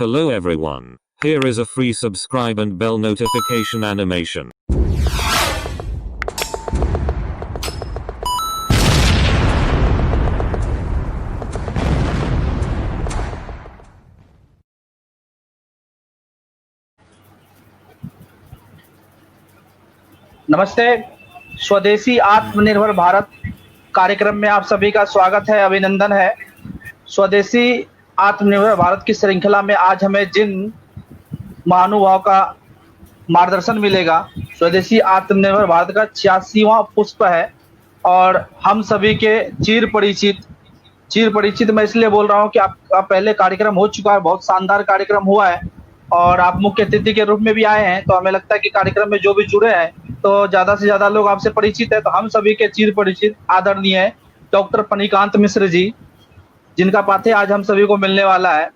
Hello everyone. Here is a free subscribe and bell notification animation. नमस्ते। स्वदेशी आत्मनिर्भर भारत कार्यक्रम में आप सभी का स्वागत है, अभिनंदन है। स्वदेशी आत्मनिर्भर भारत की श्रृंखला में आज हमें जिन महानुभाव का मार्गदर्शन मिलेगा, स्वदेशी आत्मनिर्भर भारत का 86वां पुष्प है और हम सभी के चिर परिचित मैं इसलिए बोल रहा हूं कि आपका पहले कार्यक्रम हो चुका है, बहुत शानदार कार्यक्रम हुआ है और आप मुख्य अतिथि के रूप में भी आए हैं, तो हमें लगता है कि कार्यक्रम में जो भी जुड़े हैं तो ज्यादा से ज्यादा लोग आपसे परिचित है। तो हम सभी के चिर परिचित आदरणीय डॉक्टर फणिकांत मिश्र जी, जिनका पाथे आज हम सभी को मिलने वाला है।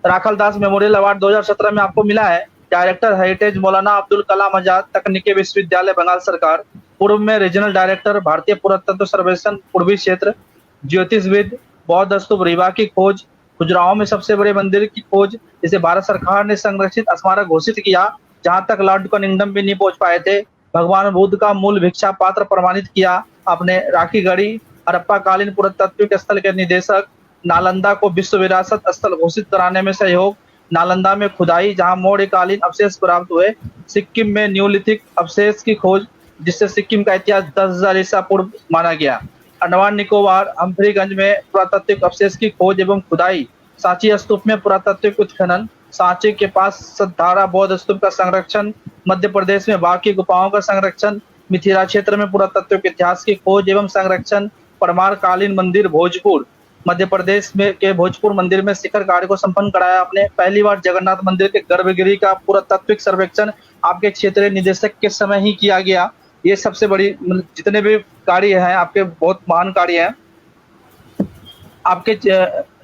राखल दास मेमोरियल अवार्ड 2017 में आपको मिला है। डायरेक्टर हेरिटेज मौलाना अब्दुल कलाम आजाद तकनीकी विश्वविद्यालय बंगाल सरकार, पूर्व में रीजनल डायरेक्टर भारतीय पुरातत्व सर्वेक्षण पूर्वी क्षेत्र, ज्योतिषविद, बौद्ध स्तूप रीवा की खोज, खजुराहो में सबसे बड़े मंदिर की खोज, जिसे भारत सरकार ने संरक्षित स्मारक घोषित किया, जहां तक लॉर्ड कनिंगडम भी नहीं पहुंच पाए थे। भगवान बुद्ध का मूल भिक्षा पात्र प्रमाणित किया आपने। राखी गढ़ी, हड़प्पा कालीन पुरातात्विक स्थल के निदेशक, नालंदा को विश्व विरासत स्थल घोषित कराने में सहयोग, नालंदा में खुदाई जहां मौर्यकालीन अवशेष प्राप्त हुए, सिक्किम में न्यूलिथिक अवशेष की खोज जिससे सिक्किम का इतिहास 10,000 ईसा पूर्व माना गया, अंडमान निकोबार हम्फ्रीगंज में पुरातात्विक अवशेष की खोज एवं खुदाई, सांची स्तूप में पुरातात्विक उत्खनन, सांची के पास सतधारा बौद्ध स्तूप का संरक्षण, मध्य प्रदेश में बाघ की गुफाओं का संरक्षण, मिथिला क्षेत्र में पुरातात्विक इतिहास की खोज एवं संरक्षण, परमार कालीन मंदिर भोजपुर, मध्य प्रदेश में के भोजपुर मंदिर में शिखर कार्य को संपन्न कराया आपने। पहली बार जगन्नाथ मंदिर के गर्भगृह का पुरातात्विक सर्वेक्षण आपके क्षेत्रीय निदेशक के समय ही किया गया। ये सबसे बड़ी, जितने भी कार्य हैं आपके बहुत महान कार्य हैं। आपके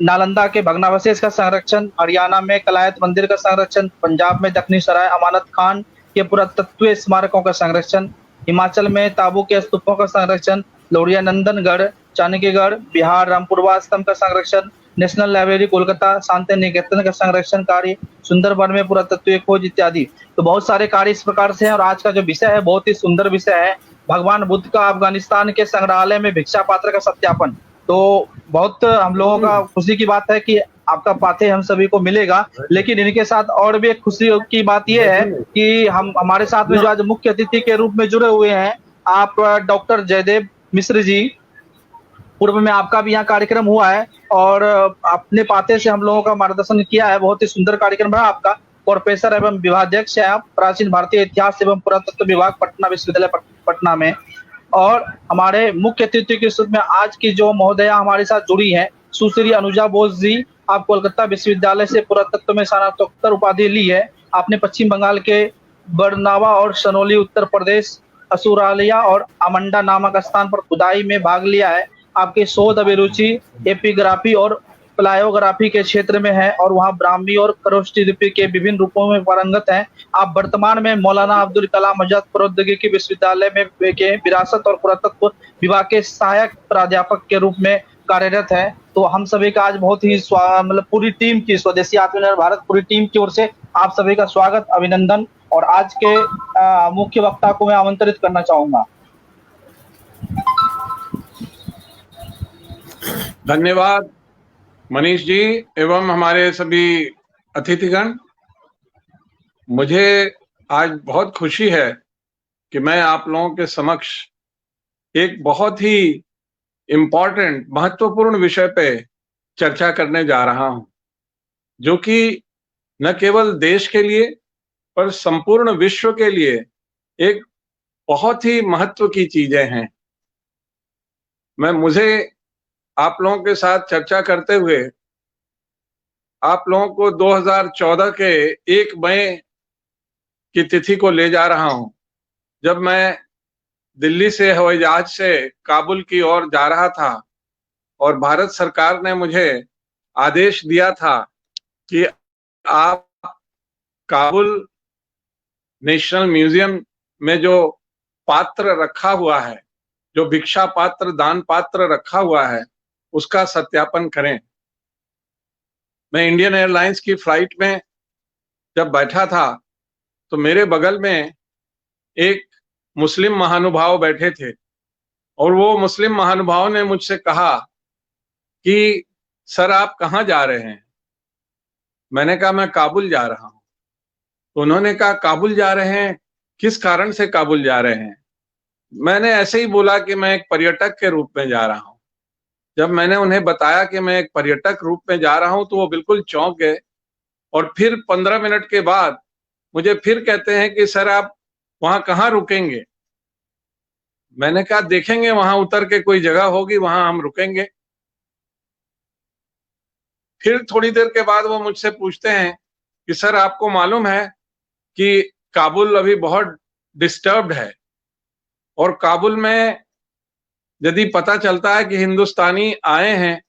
नालंदा के भग्नावशेष का संरक्षण, हरियाणा में कलायत मंदिर का संरक्षण, पंजाब में दक्षिणी सराय अमानत खान के पुरातत्व स्मारकों का संरक्षण, हिमाचल में ताबू के स्तूपों का संरक्षण, लोरिया नंदनगढ़, चाणक्यगढ़, बिहार रामपुरवा स्तंभ का संरक्षण, नेशनल लाइब्रेरी कोलकाता शांति निकेतन का संरक्षण कार्य, सुंदरबन में पुरातत्व खोज इत्यादि। तो बहुत सारे कार्य इस प्रकार से हैं और आज का जो विषय है बहुत ही सुंदर विषय है, भगवान बुद्ध का अफगानिस्तान के संग्रहालय में भिक्षा पात्र का सत्यापन। तो बहुत हम लोगों का खुशी की बात है कि आपका पाथे हम सभी को मिलेगा, लेकिन इनके साथ और भी एक खुशी की बात यह है कि हमारे साथ में जो आज मुख्य अतिथि के रूप में जुड़े हुए हैं आप डॉक्टर जयदेव मिश्र जी। पूर्व में आपका भी यहाँ कार्यक्रम हुआ है और अपने पाते से हम लोगों का मार्गदर्शन किया है, बहुत ही सुंदर कार्यक्रम रहा आपका। प्रोफेसर एवं विभागाध्यक्ष है आप, प्राचीन भारतीय इतिहास एवं पुरातत्व विभाग पटना विश्वविद्यालय पटना में। और हमारे मुख्य अतिथि के रूप में आज की जो महोदया हमारे साथ जुड़ी है, सुश्री अनुजा बोस जी, आप कोलकाता विश्वविद्यालय से पुरातत्व में स्नातकोत्तर उपाधि ली है। आपने पश्चिम बंगाल के बरनावा और सनोली, उत्तर प्रदेश असुरालिया और अमंडा नामक स्थान पर खुदाई में भाग लिया है। आपकी शोध अभिरुचि एपिग्राफी और प्लायोग्राफी के क्षेत्र में है और वहाँ ब्राह्मी और खरोष्टी लिपि के विभिन्न रूपों में पारंगत हैं। आप वर्तमान में मौलाना अब्दुल कलाम आजाद प्रौद्योगिकी विश्वविद्यालय में के विरासत और पुरातत्व विभाग के सहायक प्राध्यापक के रूप में कार्यरत है। तो हम सभी का आज बहुत ही मतलब पूरी टीम की, स्वदेशी आत्मनिर्भर भारत पूरी टीम की ओर से आप सभी का स्वागत, अभिनंदन। और आज के मुख्य वक्ता को मैं आमंत्रित करना चाहूंगा। धन्यवाद मनीष जी एवं हमारे सभी अतिथिगण। मुझे आज बहुत खुशी है कि मैं आप लोगों के समक्ष एक बहुत ही इम्पोर्टेंट, महत्वपूर्ण विषय पे चर्चा करने जा रहा हूं, जो कि न केवल देश के लिए पर संपूर्ण विश्व के लिए एक बहुत ही महत्व की चीजें हैं। मुझे आप लोगों के साथ चर्चा करते हुए आप लोगों को 2014 के 1 मई की तिथि को ले जा रहा हूं, जब मैं दिल्ली से हवाई जहाज से काबुल की ओर जा रहा था और भारत सरकार ने मुझे आदेश दिया था कि आप काबुल नेशनल म्यूजियम में जो पात्र रखा हुआ है, जो भिक्षा पात्र, दान पात्र रखा हुआ है, उसका सत्यापन करें। मैं इंडियन एयरलाइंस की फ्लाइट में जब बैठा था तो मेरे बगल में एक मुस्लिम महानुभाव बैठे थे और वो मुस्लिम महानुभाव ने मुझसे कहा कि सर आप कहाँ जा रहे हैं? मैंने कहा मैं काबुल जा रहा हूं। तो उन्होंने कहा काबुल जा रहे हैं, किस कारण से काबुल जा रहे हैं? मैंने ऐसे ही बोला कि मैं एक पर्यटक के रूप में जा रहा हूं। जब मैंने उन्हें बताया कि मैं एक पर्यटक रूप में जा रहा हूं तो वो बिल्कुल चौंक गए और फिर 15 मिनट के बाद मुझे फिर कहते हैं कि सर आप वहां कहाँ रुकेंगे? मैंने कहा देखेंगे, वहां उतर के कोई जगह होगी वहां हम रुकेंगे। फिर थोड़ी देर के बाद वो मुझसे पूछते हैं कि सर आपको मालूम है कि काबुल अभी बहुत डिस्टर्ब्ड है और काबुल में यदि पता चलता है कि हिंदुस्तानी आए हैं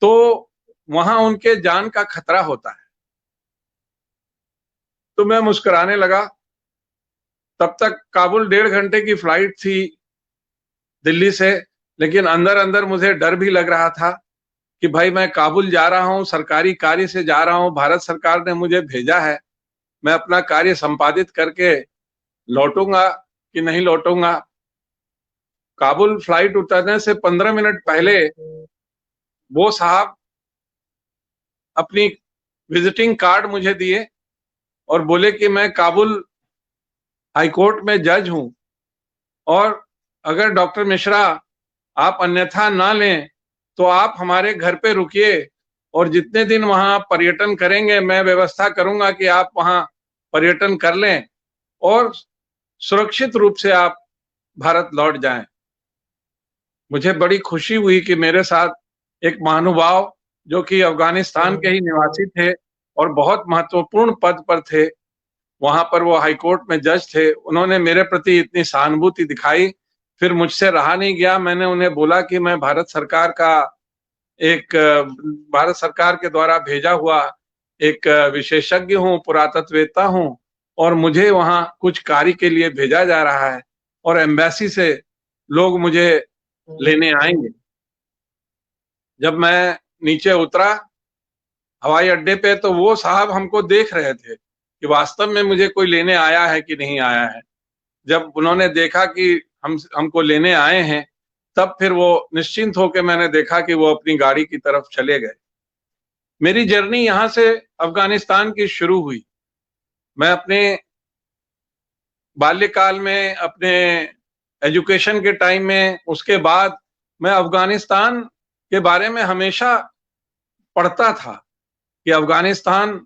तो वहां उनके जान का खतरा होता है। तो मैं मुस्कुराने लगा। तब तक काबुल 1.5 घंटे की फ्लाइट थी दिल्ली से, लेकिन अंदर अंदर मुझे डर भी लग रहा था कि भाई मैं काबुल जा रहा हूं, सरकारी कार्य से जा रहा हूं, भारत सरकार ने मुझे भेजा है, मैं अपना कार्य संपादित करके लौटूंगा कि नहीं लौटूंगा। काबुल फ्लाइट उतरने से 15 मिनट पहले वो साहब अपनी विजिटिंग कार्ड मुझे दिए और बोले कि मैं काबुल हाईकोर्ट में जज हूं और अगर डॉक्टर मिश्रा आप अन्यथा ना लें तो आप हमारे घर पे रुकिए और जितने दिन वहां पर्यटन करेंगे मैं व्यवस्था करूंगा कि आप वहां पर्यटन कर लें और सुरक्षित रूप से आप भारत लौट जाएं। मुझे बड़ी खुशी हुई कि मेरे साथ एक महानुभाव जो कि अफगानिस्तान के ही निवासी थे और बहुत महत्वपूर्ण पद पर थे, वहां पर वो हाईकोर्ट में जज थे, उन्होंने मेरे प्रति इतनी सहानुभूति दिखाई। फिर मुझसे रहा नहीं गया, मैंने उन्हें बोला कि मैं भारत सरकार के द्वारा भेजा हुआ एक विशेषज्ञ हूँ, पुरातत्ववेत्ता हूँ और मुझे वहां कुछ कार्य के लिए भेजा जा रहा है और एम्बेसी से लोग मुझे लेने आएंगे। जब मैं नीचे उतरा हवाई अड्डे पे तो वो साहब हमको देख रहे थे कि वास्तव में मुझे कोई लेने आया है कि नहीं आया है। जब उन्होंने देखा कि हमको लेने आए हैं तब फिर वो निश्चिंत होकर मैंने देखा कि वो अपनी गाड़ी की तरफ चले गए। मेरी जर्नी यहाँ से अफगानिस्तान की शुरू हुई। मैं अपने बाल्यकाल में, अपने एजुकेशन के टाइम में, उसके बाद मैं अफगानिस्तान के बारे में हमेशा पढ़ता था कि अफगानिस्तान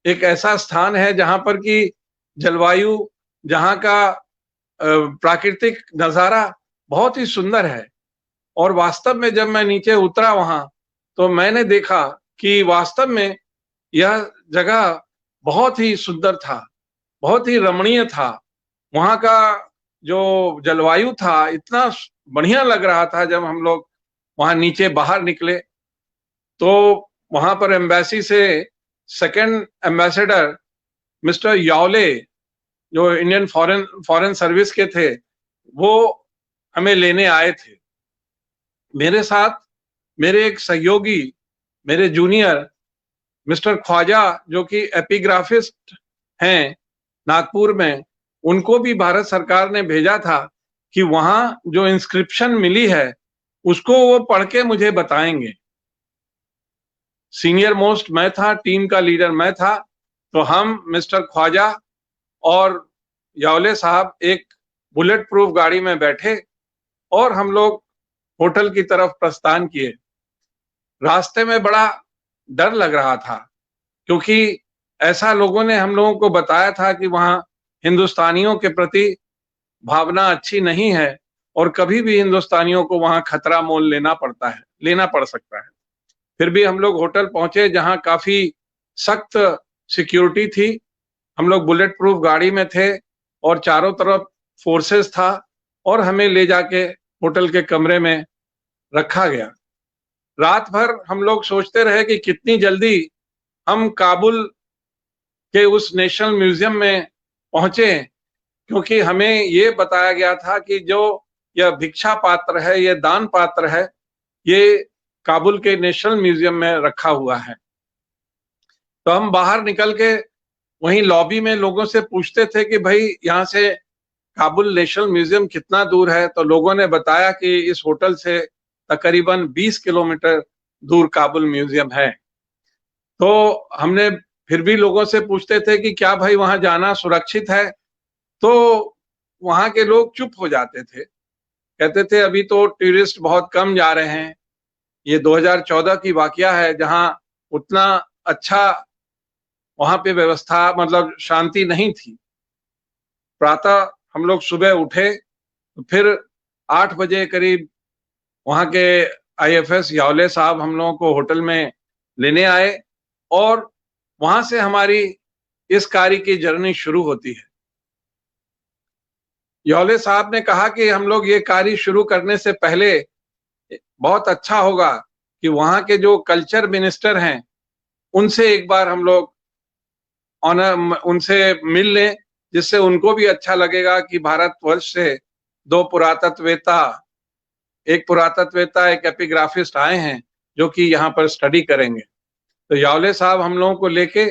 एक ऐसा स्थान है जहां पर की जलवायु, जहां का प्राकृतिक नजारा बहुत ही सुंदर है। और वास्तव में जब मैं नीचे उतरा वहां तो मैंने देखा कि वास्तव में यह जगह बहुत ही सुंदर था, बहुत ही रमणीय था। वहां का जो जलवायु था इतना बढ़िया लग रहा था। जब हम लोग वहां नीचे बाहर निकले तो वहां पर एम्बेसी से सेकंड एम्बेसडर मिस्टर यावले जो इंडियन फॉरेन सर्विस के थे वो हमें लेने आए थे। मेरे साथ मेरे एक सहयोगी, मेरे जूनियर मिस्टर ख्वाजा जो कि एपिग्राफिस्ट हैं नागपुर में, उनको भी भारत सरकार ने भेजा था कि वहां जो इंस्क्रिप्शन मिली है उसको वो पढ़ के मुझे बताएंगे। सीनियर मोस्ट मैं था, टीम का लीडर मैं था, तो हम मिस्टर ख्वाजा और यावले साहब एक बुलेट प्रूफ गाड़ी में बैठे और हम लोग होटल की तरफ प्रस्थान किए। रास्ते में बड़ा डर लग रहा था क्योंकि ऐसा लोगों ने हम लोगों को बताया था कि वहां हिंदुस्तानियों के प्रति भावना अच्छी नहीं है और कभी भी हिंदुस्तानियों को वहां खतरा मोल लेना पड़ सकता है। फिर भी हम लोग होटल पहुंचे जहां काफी सख्त सिक्योरिटी थी। हम लोग बुलेट प्रूफ गाड़ी में थे और चारों तरफ फोर्सेस था और हमें ले जाके होटल के कमरे में रखा गया। रात भर हम लोग सोचते रहे कि कितनी जल्दी हम काबुल के उस नेशनल म्यूजियम में पहुंचे, क्योंकि हमें ये बताया गया था कि जो यह भिक्षा पात्र है, यह दान पात्र है, ये काबुल के नेशनल म्यूजियम में रखा हुआ है। तो हम बाहर निकल के वहीं लॉबी में लोगों से पूछते थे कि भाई यहाँ से काबुल नेशनल म्यूजियम कितना दूर है, तो लोगों ने बताया कि इस होटल से तकरीबन 20 किलोमीटर दूर काबुल म्यूजियम है। तो हमने फिर भी लोगों से पूछते थे कि क्या भाई वहां जाना सुरक्षित है, तो वहां के लोग चुप हो जाते थे, कहते थे अभी तो टूरिस्ट बहुत कम जा रहे हैं। ये 2014 की वाकया है जहां उतना अच्छा वहां पे व्यवस्था मतलब शांति नहीं थी। प्रातः हम लोग सुबह उठे, फिर 8 बजे करीब वहां के आईएफएस यावले साहब हम लोगों को होटल में लेने आए और वहां से हमारी इस कार्य की जर्नी शुरू होती है। यावले साहब ने कहा कि हम लोग ये कार्य शुरू करने से पहले बहुत अच्छा होगा कि वहां के जो कल्चर मिनिस्टर हैं उनसे एक बार हम लोग उनसे मिल लें, जिससे उनको भी अच्छा लगेगा कि भारतवर्ष से दो पुरातत्ववेत्ता, एक पुरातत्ववेत्ता एक एपिग्राफिस्ट आए हैं जो कि यहाँ पर स्टडी करेंगे। तो यावले साहब हम लोगों को लेके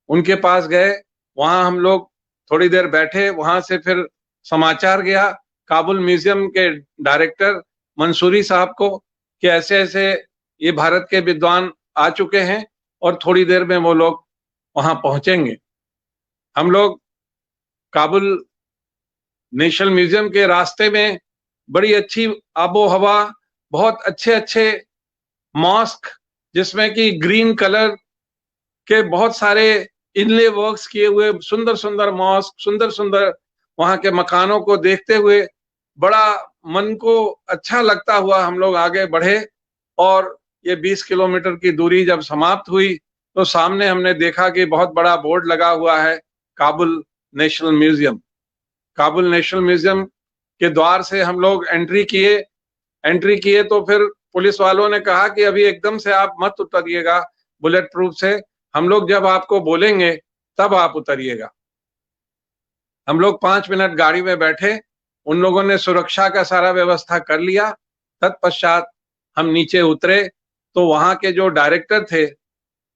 उनके पास गए, वहां हम लोग थोड़ी देर बैठे, वहां से फिर समाचार गया काबुल म्यूजियम के डायरेक्टर मंसूरी साहब को कि ऐसे ऐसे ये भारत के विद्वान आ चुके हैं और थोड़ी देर में वो लोग वहां पहुंचेंगे। हम लोग काबुल नेशनल म्यूजियम के रास्ते में बड़ी अच्छी आबो हवा, बहुत अच्छे अच्छे मॉस्क जिसमें कि ग्रीन कलर के बहुत सारे इनले वर्क्स किए हुए सुंदर सुंदर मॉस्क, सुंदर सुंदर वहां के मकानों को देखते हुए बड़ा मन को अच्छा लगता हुआ हम लोग आगे बढ़े। और ये 20 किलोमीटर की दूरी जब समाप्त हुई तो सामने हमने देखा कि बहुत बड़ा बोर्ड लगा हुआ है Kabul national museum. Kabul national museum के द्वार से हम लोग एंट्री किए तो फिर पुलिस वालों ने कहा कि अभी एकदम से आप मत उतरिएगा बुलेट प्रूफ से, हम लोग जब आपको बोलेंगे तब आप उतरिएगा। हम लोग 5 मिनट गाड़ी में बैठे, उन लोगों ने सुरक्षा का सारा व्यवस्था कर लिया। तत्पश्चात हम नीचे उतरे तो वहां के जो डायरेक्टर थे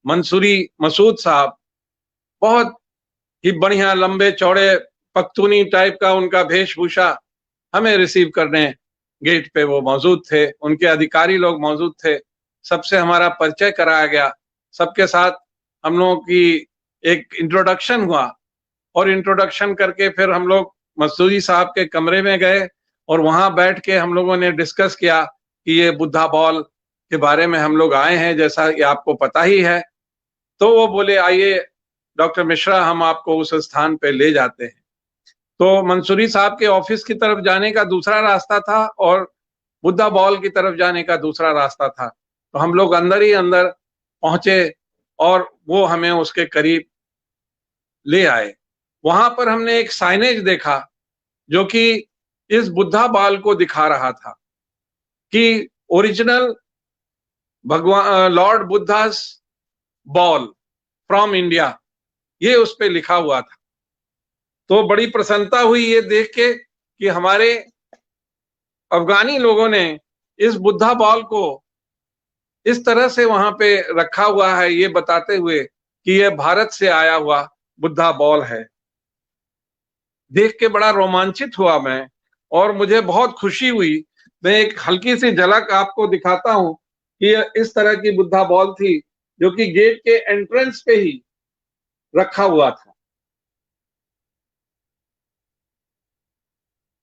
मंसूरी मसूद साहब, बहुत ही बढ़िया लंबे चौड़े पख्तूनी टाइप का उनका वेशभूषा, हमें रिसीव करने गेट पे वो मौजूद थे। उनके अधिकारी लोग मौजूद थे, सबसे हमारा परिचय कराया गया, सबके साथ हम लोगों की एक इंट्रोडक्शन हुआ और इंट्रोडक्शन करके फिर हम लोग मसूदी साहब के कमरे में गए और वहां बैठ के हम लोगों ने डिस्कस किया कि ये बुद्धा बॉल के बारे में हम लोग आए हैं, जैसा कि आपको पता ही है। तो वो बोले आइए डॉक्टर मिश्रा, हम आपको उस स्थान पे ले जाते हैं। तो मंसूरी साहब के ऑफिस की तरफ जाने का दूसरा रास्ता था और बुद्धा बॉल की तरफ जाने का दूसरा रास्ता था। तो हम लोग अंदर ही अंदर पहुंचे और वो हमें उसके करीब ले आए। वहां पर हमने एक साइनेज देखा जो कि इस बुद्धा बॉल को दिखा रहा था कि ओरिजिनल भगवान Lord Buddhas ball from India, ये उस पे लिखा हुआ था। तो बड़ी प्रसन्नता हुई ये देख के कि हमारे अफगानी लोगों ने इस बुद्धा बॉल को इस तरह से वहां पे रखा हुआ है, ये बताते हुए कि यह भारत से आया हुआ बुद्धा बॉल है। देख के बड़ा रोमांचित हुआ मैं और मुझे बहुत खुशी हुई। मैं एक हल्की सी झलक आपको दिखाता हूं कि इस तरह की बुद्धा बॉल थी जो कि गेट के एंट्रेंस पे ही रखा हुआ था।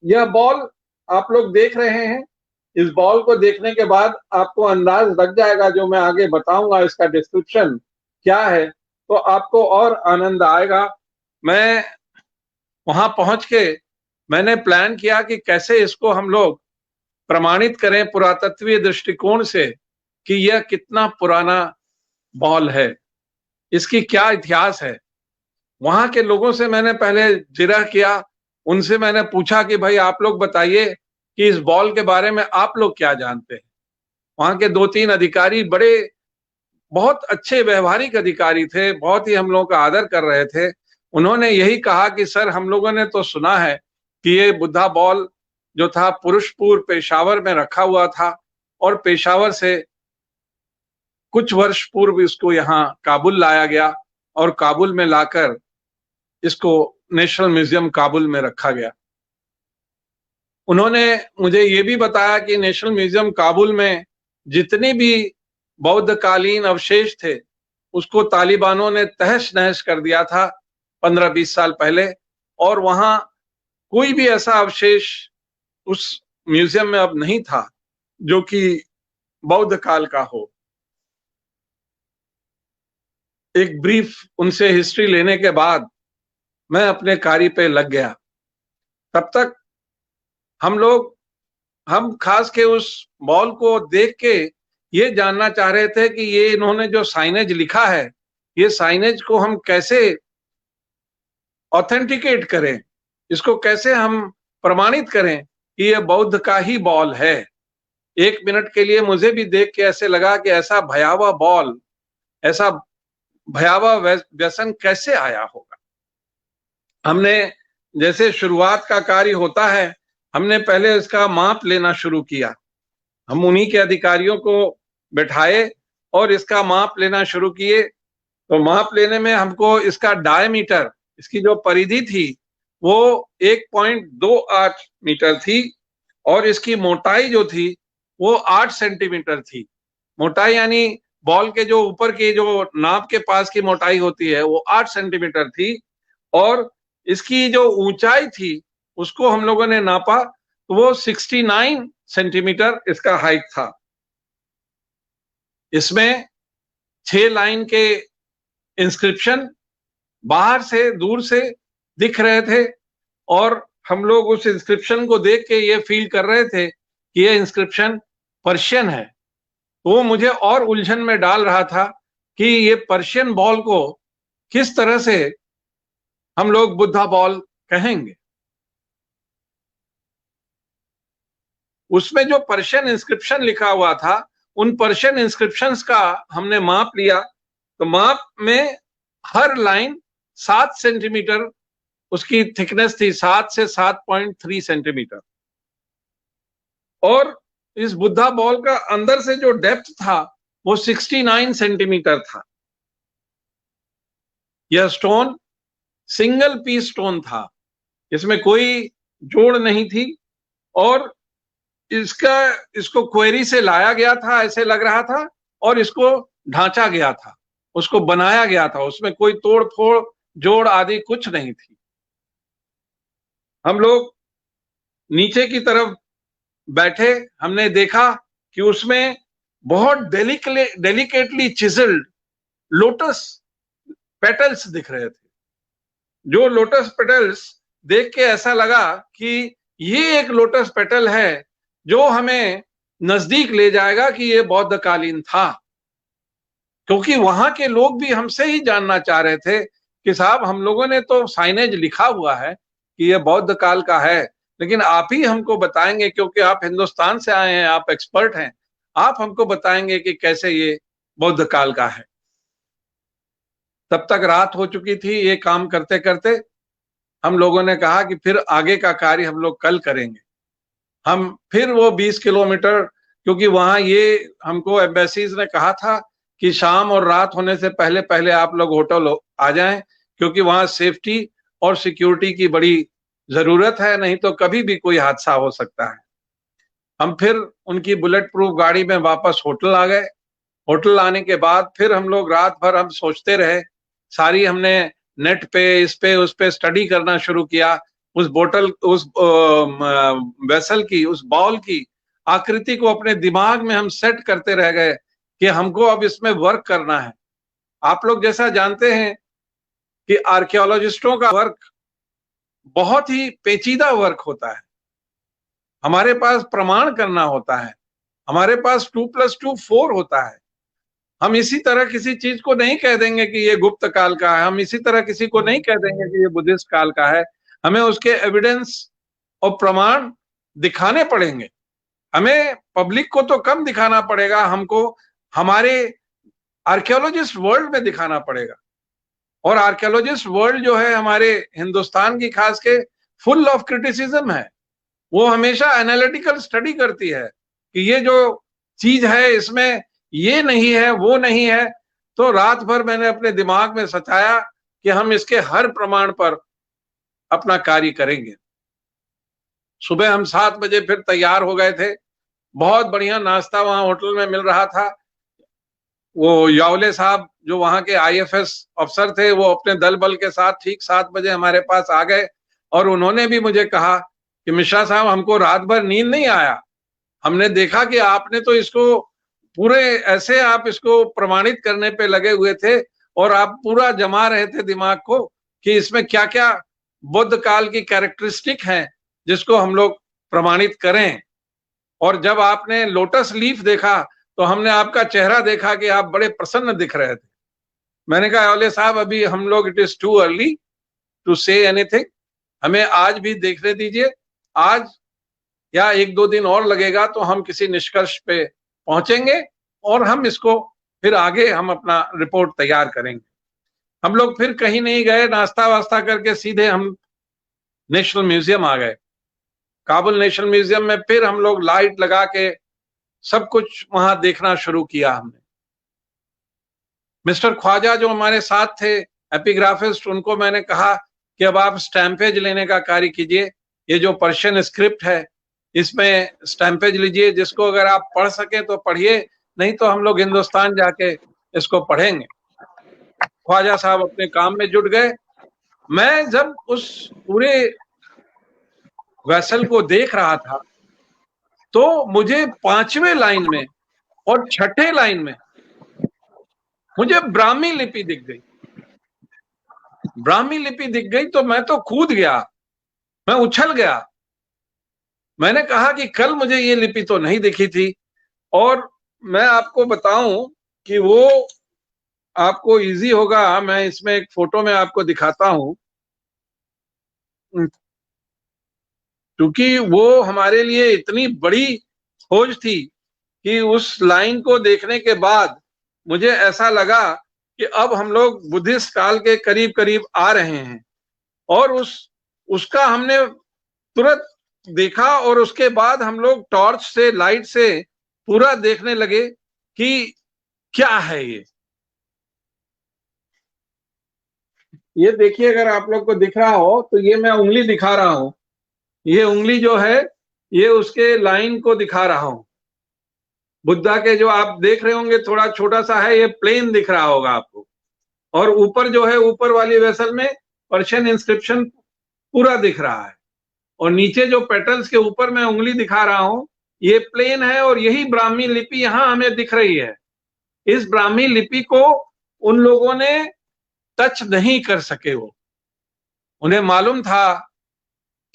यह बॉल आप लोग देख रहे हैं, इस बॉल को देखने के बाद आपको अंदाज लग जाएगा, जो मैं आगे बताऊंगा इसका डिस्क्रिप्शन क्या है, तो आपको और आनंद आएगा। मैं वहां पहुंच के मैंने प्लान किया कि कैसे इसको हम लोग प्रमाणित करें पुरातत्वीय दृष्टिकोण से कि यह कितना पुराना बॉल है, इसकी क्या इतिहास है। वहां के लोगों से मैंने पहले जिरह किया, उनसे मैंने पूछा कि भाई आप लोग बताइए कि इस बॉल के बारे में आप लोग क्या जानते हैं। वहां के 2-3 अधिकारी बड़े बहुत अच्छे व्यवहारिक अधिकारी थे, बहुत ही हम लोगों का आदर कर रहे थे। उन्होंने यही कहा कि सर हम लोगों ने तो सुना है कि ये बुद्धा बॉल जो था पुरुषपुर पेशावर में रखा हुआ था और पेशावर से कुछ वर्ष पूर्व इसको यहाँ काबुल लाया गया और काबुल में लाकर इसको नेशनल म्यूजियम काबुल में रखा गया। उन्होंने मुझे ये भी बताया कि नेशनल म्यूजियम काबुल में जितने भी बौद्धकालीन अवशेष थे उसको तालिबानों ने तहस नहस कर दिया था 15-20 साल पहले, और वहां कोई भी ऐसा अवशेष उस म्यूजियम में अब नहीं था जो कि बौद्ध काल का हो। एक ब्रीफ उनसे हिस्ट्री लेने के बाद मैं अपने कार्य पे लग गया। तब तक हम खास के उस मॉल को देख के ये जानना चाह रहे थे कि ये इन्होंने जो साइनेज लिखा है, ये साइनेज को हम कैसे ऑथेंटिकेट करें, इसको कैसे हम प्रमाणित करें कि ये बौद्ध का ही बॉल है। एक मिनट के लिए मुझे भी देख के ऐसे लगा कि ऐसा भयावह बॉल, ऐसा भयावह व्यसन कैसे आया होगा। हमने जैसे शुरुआत का कार्य होता है, हमने पहले इसका माप लेना शुरू किया। हम उन्हीं के अधिकारियों को बैठाए और इसका माप लेना शुरू किए। तो माप लेने में हमको इसका डायमीटर, इसकी जो परिधि थी वो 1.28 मीटर थी और इसकी मोटाई जो थी वो 8 सेंटीमीटर थी। मोटाई यानी बॉल के जो ऊपर की जो नाप के पास की मोटाई होती है वो 8 सेंटीमीटर थी, और इसकी जो ऊंचाई थी उसको हम लोगों ने नापा तो वो 69 सेंटीमीटर इसका हाइट था। इसमें 6 लाइन के इंस्क्रिप्शन बाहर से, दूर से दिख रहे थे, और हम लोग उस इंस्क्रिप्शन को देख के ये फील कर रहे थे कि ये इंस्क्रिप्शन पर्शियन है। तो वो मुझे और उलझन में डाल रहा था कि ये पर्शियन बॉल को किस तरह से हम लोग बुद्धा बॉल कहेंगे। उसमें जो पर्शियन इंस्क्रिप्शन लिखा हुआ था, उन पर्शियन इंस्क्रिप्शंस का हमने माप लिया। तो माप में हर लाइन 7 सेंटीमीटर उसकी थिकनेस थी, 7 से 7.3 सेंटीमीटर। और इस बुद्धा बॉल का अंदर से जो डेप्थ था वो 69 सेंटीमीटर था। यह स्टोन सिंगल पीस स्टोन था, इसमें कोई जोड़ नहीं थी, और इसको क्वेरी से लाया गया था ऐसे लग रहा था, और इसको ढांचा गया था, उसको बनाया गया था, उसमें कोई तोड़ फोड़ जोड़ आदि कुछ नहीं थी। हम लोग नीचे की तरफ बैठे, हमने देखा कि उसमें बहुत डेलिकेटली चिजल्ड लोटस पेटल्स दिख रहे थे। जो लोटस पेटल्स देख के ऐसा लगा कि ये एक लोटस पेटल है जो हमें नजदीक ले जाएगा कि ये बौद्ध कालीन था। क्योंकि वहां के लोग भी हमसे ही जानना चाह रहे थे कि साहब, हम लोगों ने तो साइनेज लिखा हुआ है कि ये बौद्ध काल का है, लेकिन आप ही हमको बताएंगे, क्योंकि आप हिंदुस्तान से आए हैं, आप एक्सपर्ट हैं, आप हमको बताएंगे कि कैसे ये बौद्ध काल का है। तब तक रात हो चुकी थी। ये काम करते करते हम लोगों ने कहा कि फिर आगे का कार्य हम लोग कल करेंगे। हम फिर वो 20 किलोमीटर, क्योंकि वहां ये हमको एम्बेसीज ने कहा था कि शाम और रात होने से पहले पहले आप लोग होटल आ जाएं, क्योंकि वहां सेफ्टी और सिक्योरिटी की बड़ी जरूरत है, नहीं तो कभी भी कोई हादसा हो सकता है। हम फिर उनकी बुलेट प्रूफ गाड़ी में वापस होटल आ गए। होटल आने के बाद फिर हम लोग रात भर हम सोचते रहे, सारी हमने नेट पे, इस पे, उस पे स्टडी करना शुरू किया। उस बोतल, उस वेसल की, उस बॉल की आकृति को अपने दिमाग में हम सेट करते रह गए कि हमको अब इसमें वर्क करना है। आप लोग जैसा जानते हैं कि आर्कियोलॉजिस्टों का वर्क बहुत ही पेचीदा वर्क होता है। हमारे पास प्रमाण करना होता है, हमारे पास 2+2 4 होता है। हम इसी तरह किसी चीज को नहीं कह देंगे कि ये गुप्त काल का है, हम इसी तरह किसी को नहीं कह देंगे कि ये बुद्धिस्ट काल का है। हमें उसके एविडेंस और प्रमाण दिखाने पड़ेंगे। हमें पब्लिक को तो कम दिखाना पड़ेगा, हमको हमारे आर्कियोलॉजिस्ट वर्ल्ड में दिखाना पड़ेगा। और आर्कियोलॉजिस्ट वर्ल्ड जो है हमारे हिंदुस्तान की खास के फुल ऑफ क्रिटिसिज्म है। वो हमेशा एनालिटिकल स्टडी करती है कि ये जो चीज है इसमें ये नहीं है, वो नहीं है। तो रात भर मैंने अपने दिमाग में सचाया कि हम इसके हर प्रमाण पर अपना कार्य करेंगे। सुबह हम 7 बजे फिर तैयार हो गए थे। बहुत बढ़िया नाश्ता वहां होटल में मिल रहा था। वो यावले साहब जो वहां के आईएफएस अफसर थे, वो अपने दल बल के साथ ठीक 7 बजे हमारे पास आ गए और उन्होंने भी मुझे कहा कि मिश्रा साहब, हमको रात भर नींद नहीं आया। हमने देखा कि आपने तो इसको पूरे ऐसे आप इसको प्रमाणित करने पे लगे हुए थे और आप पूरा जमा रहे थे दिमाग को कि इसमें क्या क्या बुद्ध काल की कैरेक्टरिस्टिक हैं जिसको हम लोग प्रमाणित करें। और जब आपने लोटस लीफ देखा तो हमने आपका चेहरा देखा कि आप बड़े प्रसन्न दिख रहे थे। मैंने कहा यावले साहब, अभी हम लोग it is too early to say anything, हमें आज भी देखने दीजिए। आज या 1-2 दिन और लगेगा तो हम किसी निष्कर्ष पे पहुंचेंगे और हम इसको फिर आगे हम अपना रिपोर्ट तैयार करेंगे। हम लोग फिर कहीं नहीं गए, नाश्ता वास्ता करके सीधे हम नेशनल म्यूजियम आ गए। काबुल नेशनल म्यूजियम में फिर हम लोग लाइट लगा के सब कुछ वहां देखना शुरू किया हमने। मिस्टर ख्वाजा जो हमारे साथ थे एपिग्राफिस्ट, उनको मैंने कहा कि अब आप स्टैम्पेज लेने का कार्य कीजिए। ये जो पर्शियन स्क्रिप्ट है इसमें स्टैम्पेज लीजिए, जिसको अगर आप पढ़ सके तो पढ़िए, नहीं तो हम लोग हिंदुस्तान जाके इसको पढ़ेंगे। ख्वाजा साहब अपने काम में जुट गए। मैं जब उस पूरे वेसल को देख रहा था तो मुझे 5वें लाइन में और 6ठे लाइन में मुझे ब्राह्मी लिपि दिख गई। ब्राह्मी लिपि दिख गई तो मैं तो कूद गया, मैं उछल गया। मैंने कहा कि कल मुझे ये लिपि तो नहीं दिखी थी। और मैं आपको बताऊं कि वो आपको इजी होगा, मैं इसमें एक फोटो में आपको दिखाता हूं, क्योंकि वो हमारे लिए इतनी बड़ी खोज थी कि उस लाइन को देखने के बाद मुझे ऐसा लगा कि अब हम लोग बुद्धिस्ट काल के करीब करीब आ रहे हैं। और उसका हमने तुरंत देखा और उसके बाद हम लोग टॉर्च से, लाइट से पूरा देखने लगे कि क्या है ये देखिए, अगर आप लोग को दिख रहा हो तो ये मैं उंगली दिखा रहा हूं। ये उंगली जो है ये उसके लाइन को दिखा रहा हूं। बुद्धा के जो आप देख रहे होंगे थोड़ा छोटा सा है, ये प्लेन दिख रहा होगा आपको। और ऊपर जो है, ऊपर वाली वेसल में पर्शियन इंस्क्रिप्शन पूरा दिख रहा है। और नीचे जो पेटल्स के ऊपर मैं उंगली दिखा रहा हूं, ये प्लेन है और यही ब्राह्मी लिपि यहां हमें दिख रही है। इस ब्राह्मी लिपि को उन लोगों ने टच नहीं कर सके। वो उन्हें मालूम था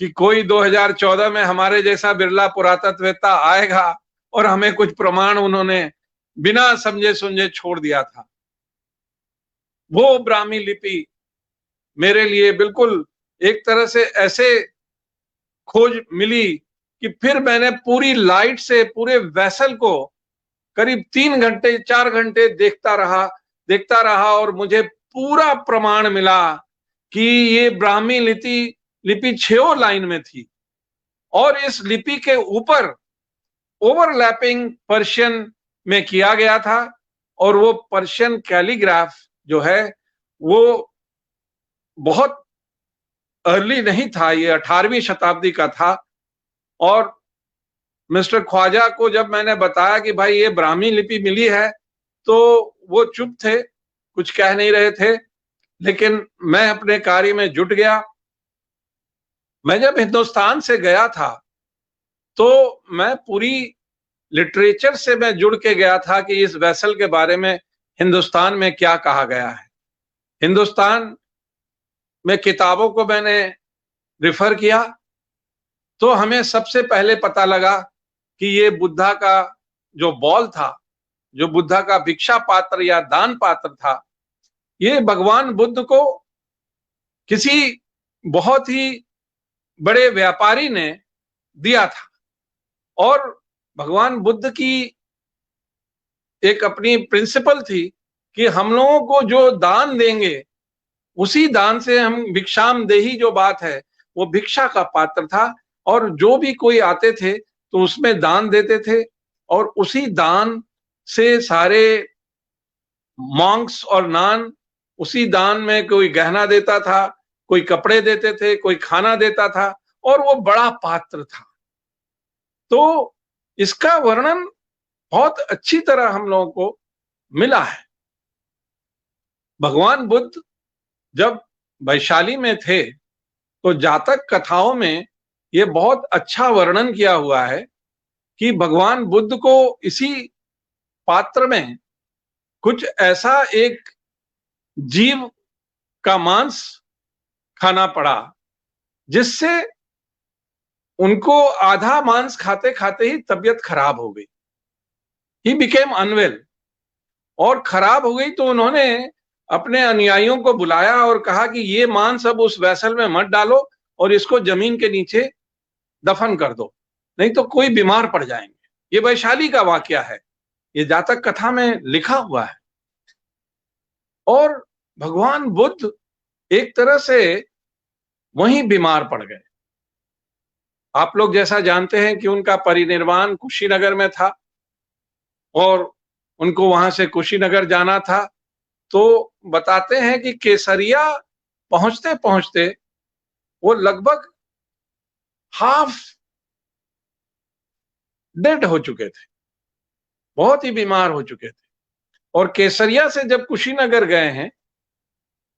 कि कोई 2014 में हमारे जैसा बिरला पुरातत्ववेत्ता आएगा और हमें कुछ प्रमाण उन्होंने बिना समझे सुझे छोड़ दिया था। वो ब्राह्मी लिपि मेरे लिए बिल्कुल एक तरह से ऐसे खोज मिली कि फिर मैंने पूरी लाइट से पूरे वेसल को करीब 3 घंटे 4 घंटे देखता रहा और मुझे पूरा प्रमाण मिला कि ये ब्राह्मी लिपि 6 लाइन में थी। और इस लिपि के ऊपर ओवरलैपिंग पर्शियन में किया गया था। और वो पर्शियन कैलीग्राफ जो है वो बहुत अर्ली नहीं था, ये 18वीं शताब्दी का था। और मिस्टर ख्वाजा को जब मैंने बताया कि भाई ये ब्राह्मी लिपि मिली है, तो वो चुप थे, कुछ कह नहीं रहे थे। लेकिन मैं अपने कार्य में जुट गया। मैं जब हिंदुस्तान से गया था तो मैं पूरी लिटरेचर से मैं जुड़ के गया था कि इस वेसल के बारे में हिंदुस्तान में क्या कहा गया है। हिंदुस्तान में किताबों को मैंने रिफर किया तो हमें सबसे पहले पता लगा कि ये बुद्धा का जो बॉल था, जो बुद्धा का भिक्षा पात्र या दान पात्र था, ये भगवान बुद्ध को किसी बहुत ही बड़े व्यापारी ने दिया था। और भगवान बुद्ध की एक अपनी प्रिंसिपल थी कि हम लोगों को जो दान देंगे उसी दान से हम, भिक्षाम देही जो बात है, वो भिक्षा का पात्र था। और जो भी कोई आते थे तो उसमें दान देते थे और उसी दान से सारे मॉन्क्स और नान उसी दान में कोई गहना देता था, कोई कपड़े देते थे, कोई खाना देता था, और वो बड़ा पात्र था। तो इसका वर्णन बहुत अच्छी तरह हम लोगों को मिला है। भगवान बुद्ध जब वैशाली में थे तो जातक कथाओं में ये बहुत अच्छा वर्णन किया हुआ है कि भगवान बुद्ध को इसी पात्र में कुछ ऐसा एक जीव का मांस खाना पड़ा जिससे उनको आधा मांस खाते खाते ही तबीयत खराब हो गई। ही बिकेम अनवेल, और खराब हो गई तो उन्होंने अपने अनुयायियों को बुलाया और कहा कि ये मांस अब उस वैसल में मत डालो और इसको जमीन के नीचे दफन कर दो, नहीं तो कोई बीमार पड़ जाएंगे। ये वैशाली का वाकया है, ये जातक कथा में लिखा हुआ है। और भगवान बुद्ध एक तरह से वहीं बीमार पड़ गए। आप लोग जैसा जानते हैं कि उनका परिनिर्वाण कुशीनगर में था और उनको वहां से कुशीनगर जाना था। तो बताते हैं कि केसरिया पहुंचते पहुंचते वो लगभग हाफ डेड हो चुके थे, बहुत ही बीमार हो चुके थे। और केसरिया से जब कुशीनगर गए हैं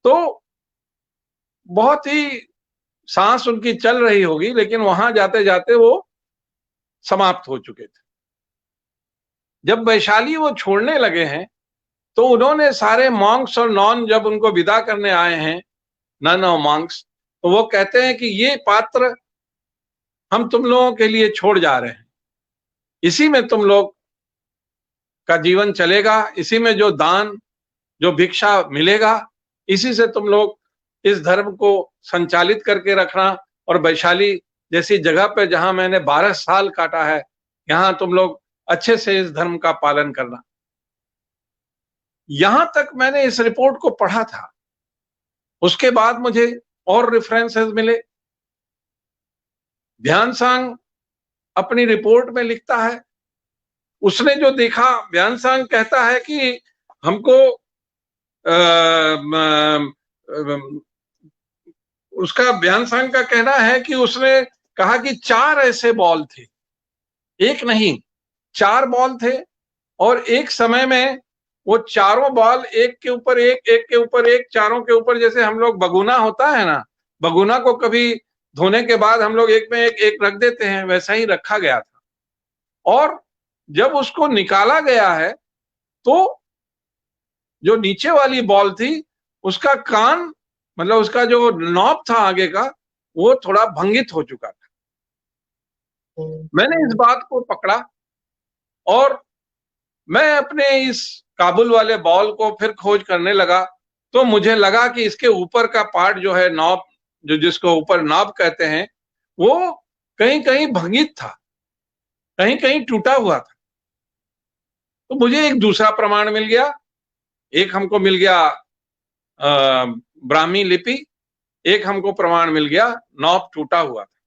तो बहुत ही सांस उनकी चल रही होगी, लेकिन वहां जाते जाते वो समाप्त हो चुके थे। जब वैशाली वो छोड़ने लगे हैं तो उन्होंने सारे मॉन्क्स और नॉन जब उनको विदा करने आए हैं, नन और मॉन्क्स, तो वो कहते हैं कि ये पात्र हम तुम लोगों के लिए छोड़ जा रहे हैं, इसी में तुम लोग का जीवन चलेगा, इसी में जो दान जो भिक्षा मिलेगा इसी से तुम लोग इस धर्म को संचालित करके रखना, और वैशाली जैसी जगह पे जहां मैंने 12 साल काटा है, यहां तुम लोग अच्छे से इस धर्म का पालन करना। यहां तक मैंने इस रिपोर्ट को पढ़ा था। उसके बाद मुझे और रेफरेंसेस मिले। ब्यानसांग अपनी रिपोर्ट में लिखता है, उसने जो देखा, ब्यानसांग कहता है कि हमको उसका ब्यानसांग का कहना है कि उसने कहा कि 4 ऐसे बॉल थे, एक नहीं 4 बॉल थे, और एक समय में वो चारों बॉल एक के ऊपर एक, एक के ऊपर एक, चारों के ऊपर, जैसे हम लोग बगुना होता है ना, बगुना को कभी धोने के बाद हम लोग एक में एक एक रख देते हैं, वैसा ही रखा गया था। और जब उसको निकाला गया है तो जो नीचे वाली बॉल थी उसका कान, मतलब उसका जो नॉब था आगे का, वो थोड़ा भंगित हो चुका था। मैंने इस बात को पकड़ा और मैं अपने इस काबुल वाले बॉल को फिर खोज करने लगा। तो मुझे लगा कि इसके ऊपर का पार्ट जो है नॉब, जो जिसको ऊपर नॉब कहते हैं, वो कहीं कहीं भंगित था, कहीं कहीं टूटा हुआ था। तो मुझे एक दूसरा प्रमाण मिल गया। एक हमको मिल गया ब्राह्मी लिपि, एक हमको प्रमाण मिल गया नॉब टूटा हुआ था।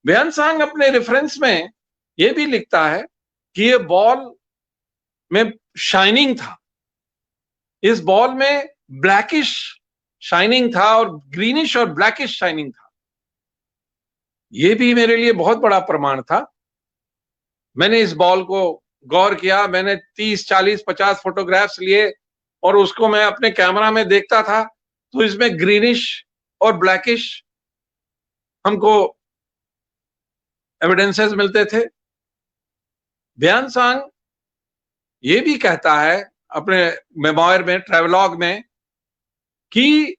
ब्यानसांग अपने रेफरेंस में ये भी लिखता है कि ये बॉल में शाइनिंग था, इस बॉल में ब्लैकिश शाइनिंग था और ग्रीनिश और ब्लैकिश शाइनिंग था। ये भी मेरे लिए बहुत बड़ा प्रमाण था। मैंने इस बॉल को गौर किया, मैंने 30, 40, 50 फोटोग्राफ्स लिए और उसको मैं अपने कैमरा में देखता था, तो इसमें ग्रीनिश और ब्लैकिश हमको एविडेंसेस मिलते थे। ब्यानसांग ये भी कहता है अपने मेमोयर में, ट्रैवलॉग में, कि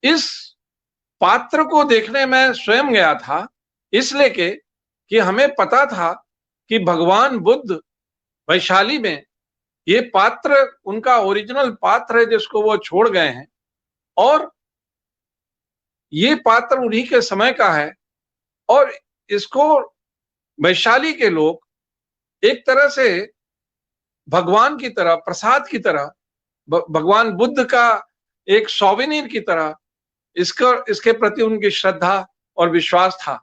इस पात्र को देखने में स्वयं गया था, इसलिए कि हमें पता था कि भगवान बुद्ध वैशाली में ये पात्र उनका ओरिजिनल पात्र है जिसको वो छोड़ गए हैं, और ये पात्र उन्हीं के समय का है, और इसको वैशाली के लोग एक तरह से भगवान की तरह, प्रसाद की तरह, भगवान बुद्ध का एक सौवेनिर की तरह इसके प्रति उनकी श्रद्धा और विश्वास था।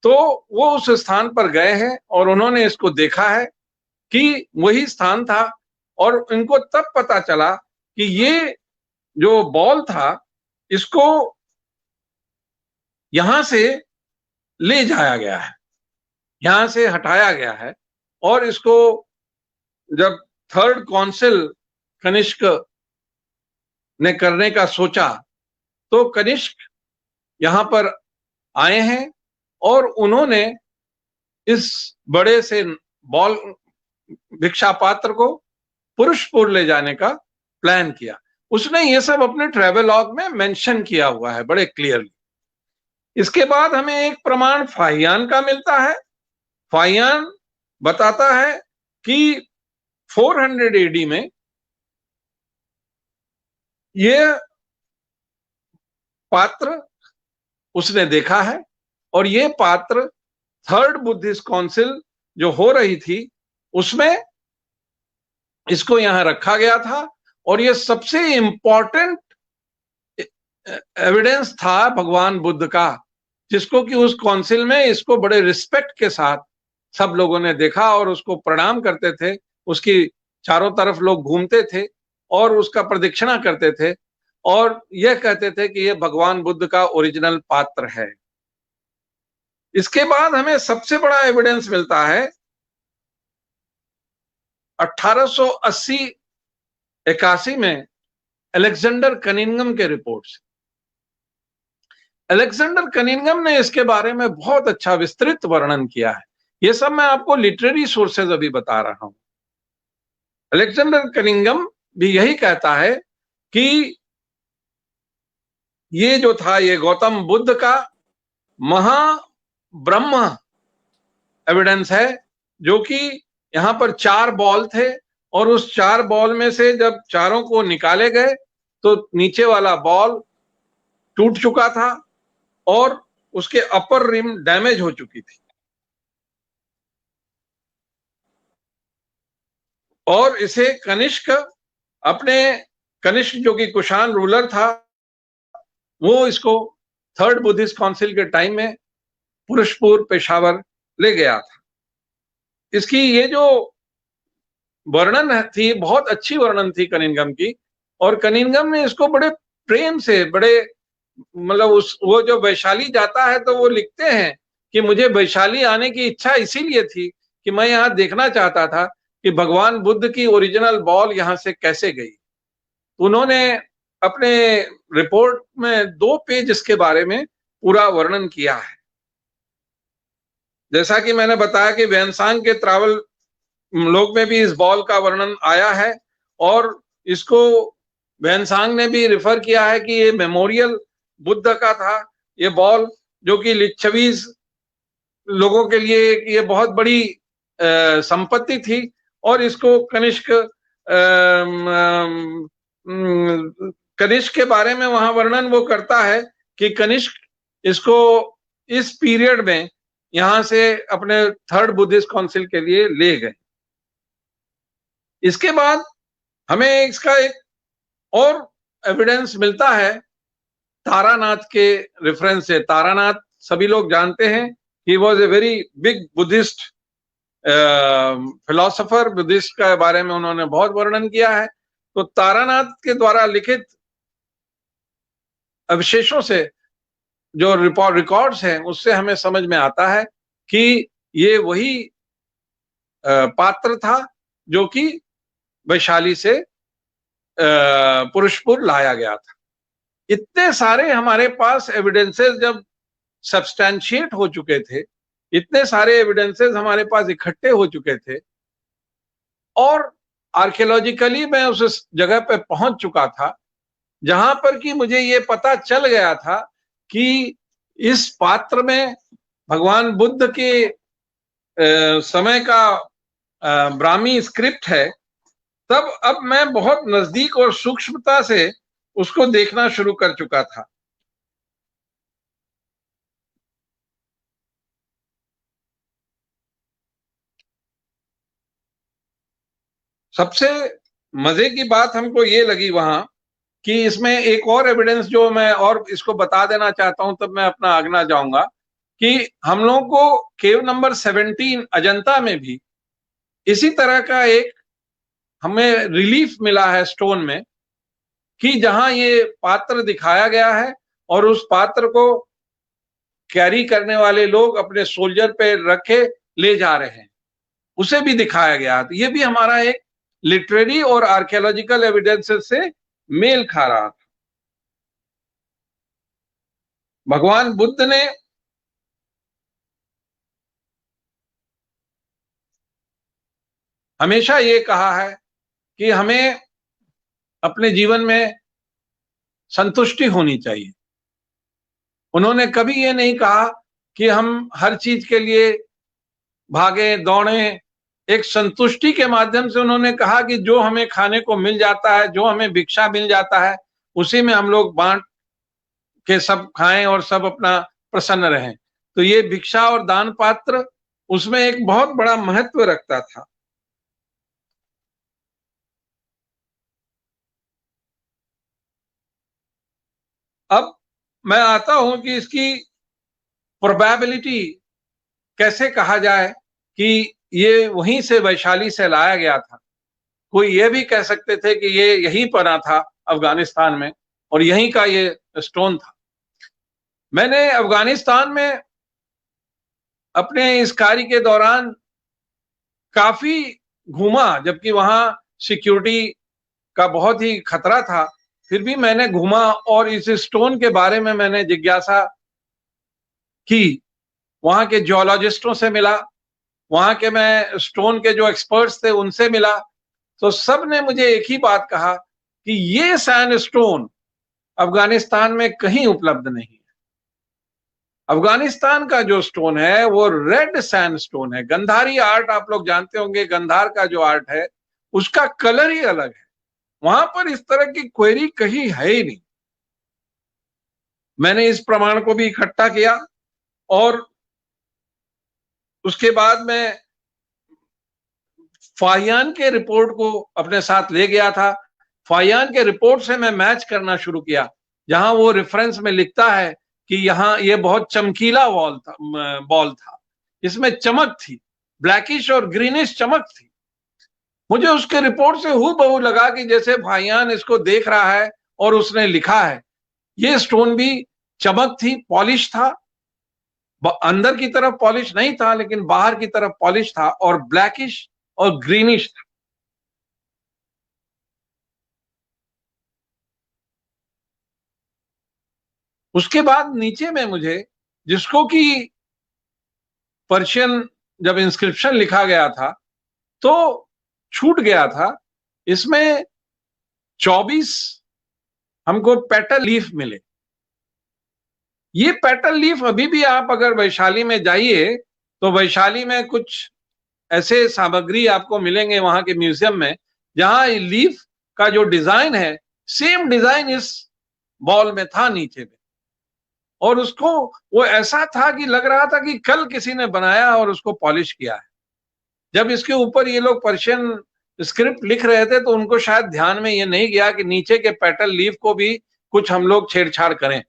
तो वो उस स्थान पर गए हैं और उन्होंने इसको देखा है, कि वही स्थान था, और इनको तब पता चला कि ये जो बॉल था इसको यहां से ले जाया गया है, यहां से हटाया गया है। और इसको जब थर्ड काउंसिल कनिष्क ने करने का सोचा तो कनिष्क यहां पर आए हैं और उन्होंने इस बड़े से बॉल भिक्षा पात्र को पुरुषपुर ले जाने का प्लान किया। उसने ये सब अपने ट्रैवलॉग में मेंशन किया हुआ है बड़े क्लियरली। इसके बाद हमें एक प्रमाण फाहियान का मिलता है। फाहियान बताता है कि 400 एडी में ये पात्र उसने देखा है, और ये पात्र थर्ड बुद्धिस्ट काउंसिल जो हो रही थी उसमें इसको यहां रखा गया था। और ये सबसे इंपॉर्टेंट एविडेंस था भगवान बुद्ध का, जिसको कि उस काउंसिल में इसको बड़े रिस्पेक्ट के साथ सब लोगों ने देखा और उसको प्रणाम करते थे। उसकी चारों तरफ लोग घूमते थे और उसका प्रदक्षिणा करते थे और यह कहते थे कि यह भगवान बुद्ध का ओरिजिनल पात्र है। इसके बाद हमें सबसे बड़ा एविडेंस मिलता है 1880-81 में अलेक्जेंडर कनिंघम के रिपोर्ट से। अलेक्जेंडर कनिंघम ने इसके बारे में बहुत अच्छा विस्तृत वर्णन किया है। यह सब मैं आपको लिटरेरी सोर्सेज अभी बता रहा हूं। अलेक्जेंडर कनिंघम भी यही कहता है कि ये जो था ये गौतम बुद्ध का महाब्रह्म एविडेंस है, जो कि यहां पर 4 बॉल थे और उस 4 बॉल में से जब चारों को निकाले गए तो नीचे वाला बॉल टूट चुका था और उसके अपर रिम डैमेज हो चुकी थी। और इसे कनिष्क जो कि कुषाण रूलर था, वो इसको थर्ड बुद्धिस्ट काउंसिल के टाइम में पुरुषपुर पेशावर ले गया था। इसकी ये जो वर्णन थी बहुत अच्छी वर्णन थी कनिंघम की, और कनिंघम ने इसको बड़े प्रेम से मतलब वो जो वैशाली जाता है तो वो लिखते हैं कि मुझे वैशाली आने की इच्छा इसीलिए थी कि मैं यहाँ देखना चाहता था कि भगवान बुद्ध की ओरिजिनल बॉल यहाँ से कैसे गई। उन्होंने अपने रिपोर्ट में 2 पेज इसके बारे में पूरा वर्णन किया है। जैसा कि मैंने बताया कि वैनसांग के ट्रैवल लोग में भी इस बॉल का वर्णन आया है और इसको वैनसांग ने भी रिफर किया है कि ये मेमोरियल बुद्ध का था। ये बॉल जो कि लिच्छवीज लोगों के लिए ये बहुत बड़ी संपत्ति थी, और इसको कनिष्क के बारे में वहां वर्णन वो करता है कि कनिष्क इसको इस पीरियड में यहां से अपने थर्ड बुद्धिस्ट काउंसिल के लिए ले गए। इसके बाद हमें इसका एक और एविडेंस मिलता है तारानाथ के रेफरेंस से। तारानाथ सभी लोग जानते हैं, he was a very big Buddhist philosopher. Buddhist के बारे में उन्होंने बहुत वर्णन किया है। तो तारानाथ के द्वारा लिखित अवशेषों से जो रिकॉर्ड्स हैं उससे हमें समझ में आता है कि ये वही पात्र था जो कि वैशाली से पुरुषपुर लाया गया था। इतने सारे हमारे पास एविडेंसेस जब सब्सटैंशिएट हो चुके थे, इतने सारे एविडेंसेस हमारे पास इकट्ठे हो चुके थे, और आर्कियोलॉजिकली मैं उस जगह पे पहुंच चुका था जहां पर कि मुझे ये पता चल गया था कि इस पात्र में भगवान बुद्ध के समय का ब्राह्मी स्क्रिप्ट है। तब अब मैं बहुत नजदीक और सूक्ष्मता से उसको देखना शुरू कर चुका था। सबसे मजे की बात हमको ये लगी वहां कि इसमें एक और एविडेंस जो मैं और इसको बता देना चाहता हूं, तब मैं अपना आगना जाऊंगा कि हम लोगों को केव नंबर 17 अजंता में भी इसी तरह का एक हमें रिलीफ मिला है स्टोन में कि जहां ये पात्र दिखाया गया है और उस पात्र को कैरी करने वाले लोग अपने सोल्जर पे रख के ले जा रहे हैं, उसे भी दिखाया गया। तो ये भी हमारा एक लिटरेरी और आर्कियोलॉजिकल एविडेंसेस से मेल खा रहा था। भगवान बुद्ध ने हमेशा ये कहा है कि हमें अपने जीवन में संतुष्टि होनी चाहिए। उन्होंने कभी ये नहीं कहा कि हम हर चीज के लिए भागे दौड़े। एक संतुष्टि के माध्यम से उन्होंने कहा कि जो हमें खाने को मिल जाता है, जो हमें भिक्षा मिल जाता है, उसी में हम लोग बांट के सब खाएं और सब अपना प्रसन्न रहें। तो ये भिक्षा और दान पात्र उसमें एक बहुत बड़ा महत्व रखता था। अब मैं आता हूं कि इसकी प्रोबेबिलिटी कैसे कहा जाए कि ये वहीं से वैशाली से लाया गया था। कोई ये भी कह सकते थे कि ये यहीं बना था अफगानिस्तान में और यहीं का ये स्टोन था। मैंने अफगानिस्तान में अपने इस कार्य के दौरान काफी घूमा, जबकि वहां सिक्योरिटी का बहुत ही खतरा था, फिर भी मैंने घूमा और इस स्टोन के बारे में मैंने जिज्ञासा की। वहां के जियोलॉजिस्टों से मिला, वहां के मैं स्टोन के जो एक्सपर्ट्स थे उनसे मिला, तो सब ने मुझे एक ही बात कहा कि ये सैंड स्टोन अफगानिस्तान में कहीं उपलब्ध नहीं है। अफगानिस्तान का जो स्टोन है वो रेड सैंड स्टोन है। गंधारी आर्ट आप लोग जानते होंगे, गंधार का जो आर्ट है उसका कलर ही अलग है, वहां पर इस तरह की क्वेरी कहीं है ही नहीं। मैंने इस प्रमाण को भी इकट्ठा किया और उसके बाद मैं फाहियान के रिपोर्ट को अपने साथ ले गया था। फाहियान के रिपोर्ट से मैं मैच करना शुरू किया, जहां वो रेफरेंस में लिखता है कि यहाँ ये बहुत चमकीला बॉल था, इसमें चमक थी, ब्लैकिश और ग्रीनिश चमक थी। मुझे उसके रिपोर्ट से हूबहू लगा कि जैसे फाहियान इसको देख रहा है और उसने लिखा है। ये स्टोन भी चमक थी, पॉलिश था, अंदर की तरफ पॉलिश नहीं था लेकिन बाहर की तरफ पॉलिश था और ब्लैकिश और ग्रीनिश था। उसके बाद नीचे में मुझे, जिसको कि पर्शियन जब इंस्क्रिप्शन लिखा गया था तो छूट गया था, इसमें 24 हमको पेटल लीफ मिले। ये पेटल लीफ अभी भी आप अगर वैशाली में जाइए तो वैशाली में कुछ ऐसे सामग्री आपको मिलेंगे वहां के म्यूजियम में, जहां लीफ का जो डिजाइन है सेम डिजाइन इस बॉल में था नीचे में, और उसको वो ऐसा था कि लग रहा था कि कल किसी ने बनाया और उसको पॉलिश किया है। जब इसके ऊपर ये लोग पर्शियन स्क्रिप्ट लिख रहे थे तो उनको शायद ध्यान में ये नहीं गया कि नीचे के पेटल लीफ को भी कुछ हम लोग छेड़छाड़ करें।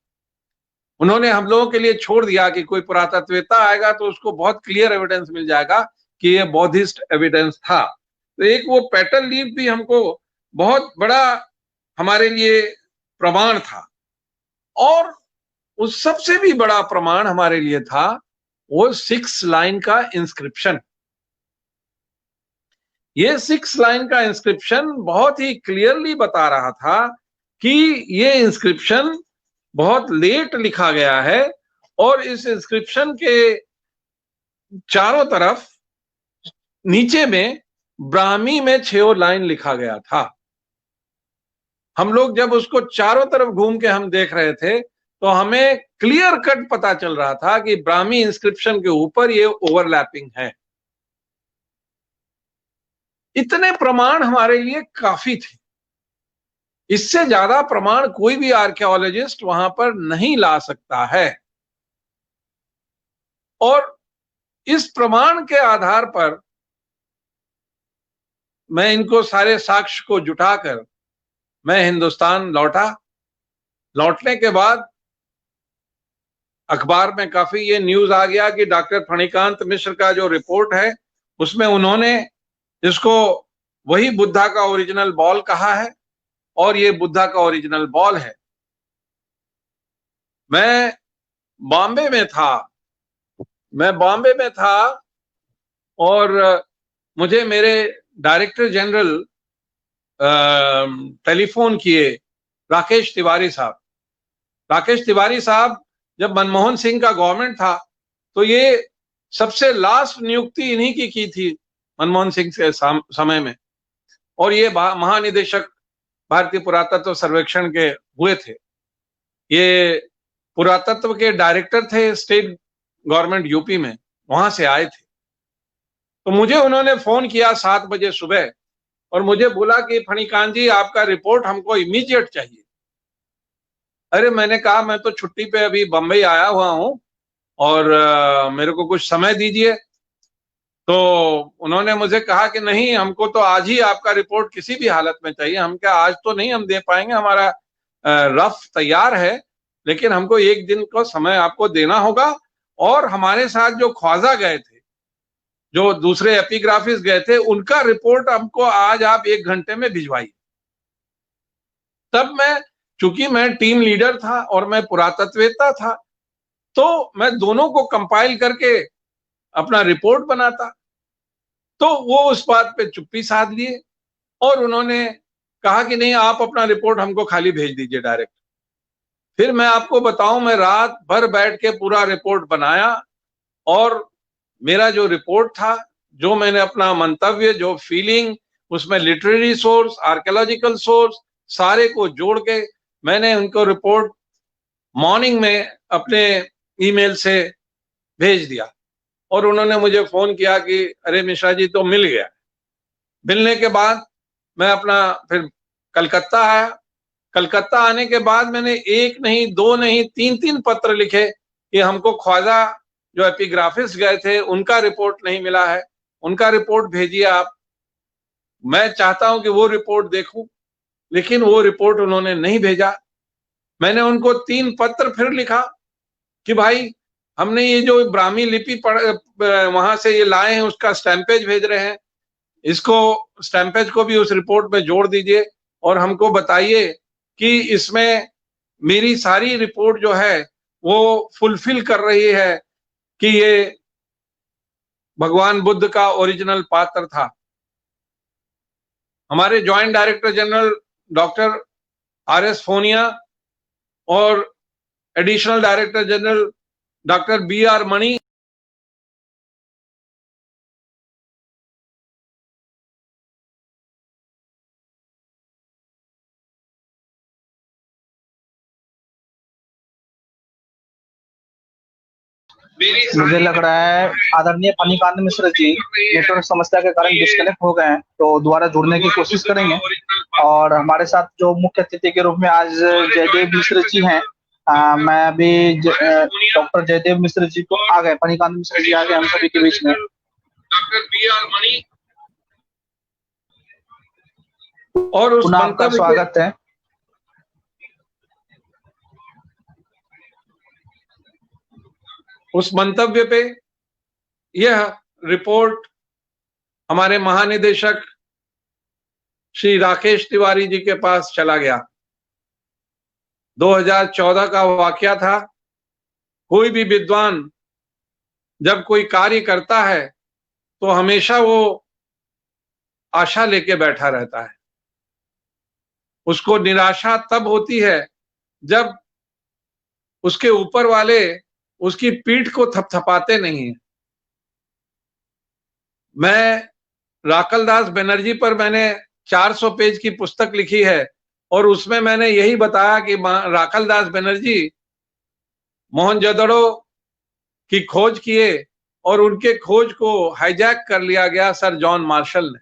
उन्होंने हम लोगों के लिए छोड़ दिया कि कोई पुरातत्ववेत्ता आएगा तो उसको बहुत क्लियर एविडेंस मिल जाएगा कि ये बौद्धिस्ट एविडेंस था। तो एक वो पेटल लीफ भी हमको बहुत बड़ा हमारे लिए प्रमाण था, और उस सबसे भी बड़ा प्रमाण हमारे लिए था वो 6 लाइन का इंस्क्रिप्शन। ये 6 लाइन का इंस्क्रिप्शन बहुत ही क्लियरली बता रहा था कि ये इंस्क्रिप्शन बहुत लेट लिखा गया है, और इस इंस्क्रिप्शन के चारों तरफ नीचे में ब्राह्मी में 6 लाइन लिखा गया था। हम लोग जब उसको चारों तरफ घूम के हम देख रहे थे तो हमें क्लियर कट पता चल रहा था कि ब्राह्मी इंस्क्रिप्शन के ऊपर ये ओवरलैपिंग है। इतने प्रमाण हमारे लिए काफी थे। इससे ज्यादा प्रमाण कोई भी आर्कियोलॉजिस्ट वहां पर नहीं ला सकता है, और इस प्रमाण के आधार पर मैं इनको सारे साक्ष्य को जुटाकर मैं हिंदुस्तान लौटा। लौटने के बाद अखबार में काफी ये न्यूज आ गया कि डॉक्टर फणिकांत मिश्र का जो रिपोर्ट है उसमें उन्होंने इसको वही बुद्धा का ओरिजिनल बॉल कहा है और ये बुद्धा का ओरिजिनल बॉल है। मैं बॉम्बे में था और मुझे मेरे डायरेक्टर जनरल टेलीफोन किए, राकेश तिवारी साहब जब मनमोहन सिंह का गवर्नमेंट था तो ये सबसे लास्ट नियुक्ति इन्हीं की थी मनमोहन सिंह के समय में, और ये महानिदेशक भारतीय पुरातत्व सर्वेक्षण के हुए थे। ये पुरातत्व के डायरेक्टर थे स्टेट गवर्नमेंट यूपी में, वहां से आए थे। तो मुझे उन्होंने फोन किया 7 बजे सुबह और मुझे बोला कि फणिकांत जी आपका रिपोर्ट हमको इमीडिएट चाहिए। अरे मैंने कहा मैं तो छुट्टी पे अभी बंबई आया हुआ हूं और मेरे को कुछ समय दीजिए। तो उन्होंने मुझे कहा कि नहीं, हमको तो आज ही आपका रिपोर्ट किसी भी हालत में चाहिए। हम क्या आज तो नहीं हम दे पाएंगे, हमारा रफ तैयार है, लेकिन हमको 1 दिन का समय आपको देना होगा। और हमारे साथ जो ख्वाजा गए थे, जो दूसरे एपिग्राफिस्ट गए थे, उनका रिपोर्ट हमको आज आप 1 घंटे में भिजवाइए। तब चूंकि मैं टीम लीडर था और मैं पुरातत्ववेत्ता था, तो मैं दोनों को कंपाइल करके अपना रिपोर्ट बनाता। तो वो उस बात पे चुप्पी साध लिए और उन्होंने कहा कि नहीं, आप अपना रिपोर्ट हमको खाली भेज दीजिए डायरेक्ट। फिर मैं आपको बताऊं, मैं रात भर बैठ के पूरा रिपोर्ट बनाया और मेरा जो रिपोर्ट था, जो मैंने अपना मंतव्य, जो फीलिंग, उसमें लिटरेरी सोर्स, आर्कियोलॉजिकल सोर्स सारे को जोड़ के मैंने उनको रिपोर्ट मॉर्निंग में अपने ईमेल से भेज दिया। और उन्होंने मुझे फोन किया कि अरे मिश्रा जी तो मिल गया। मिलने के बाद मैं अपना फिर कलकत्ता आया। कलकत्ता आने के बाद मैंने 1 नहीं 2 नहीं 3 पत्र लिखे कि हमको ख्वाजा जो एपिग्राफिस्ट गए थे उनका रिपोर्ट नहीं मिला है, उनका रिपोर्ट भेजिए आप। मैं चाहता हूं कि वो रिपोर्ट देखूं, लेकिन वो रिपोर्ट उन्होंने नहीं भेजा। मैंने उनको 3 पत्र फिर लिखा कि भाई हमने ये जो ब्राह्मी लिपि वहां से ये लाए हैं उसका स्टैम्पेज भेज रहे हैं, इसको स्टैम्पेज को भी उस रिपोर्ट में जोड़ दीजिए और हमको बताइए कि इसमें मेरी सारी रिपोर्ट जो है वो फुलफिल कर रही है कि ये भगवान बुद्ध का ओरिजिनल पात्र था। हमारे joint director general doctor RS फोनिया और additional director general doctor BR मणि मुझे लग रहा है आदरणीय फणिकांत मिश्र जी नेटवर्क समस्या के कारण डिस्कनेक्ट हो गए हैं, तो दोबारा जुड़ने की कोशिश करेंगे। और हमारे साथ जो मुख्य अतिथि के रूप में आज जयदेव मिश्र जी हैं, मैं अभी डॉक्टर जयदेव मिश्र जी को आ गए, फणिकांत मिश्र जी आ गए हम सभी के बीच में। डॉक्टर BR मणि और उस पुनः आपका स्वागत है। उस मंतव्य पे यह रिपोर्ट हमारे महानिदेशक श्री राकेश तिवारी जी के पास चला गया। 2014 का वाकया था। कोई भी विद्वान जब कोई कार्य करता है तो हमेशा वो आशा लेके बैठा रहता है। उसको निराशा तब होती है जब उसके ऊपर वाले उसकी पीठ को थपथपाते नहीं है। मैं राकलदास बनर्जी पर मैंने 400 पेज की पुस्तक लिखी है और उसमें मैंने यही बताया कि राकलदास बनर्जी मोहनजोदड़ो की खोज किए और उनके खोज को हाईजैक कर लिया गया सर जॉन मार्शल ने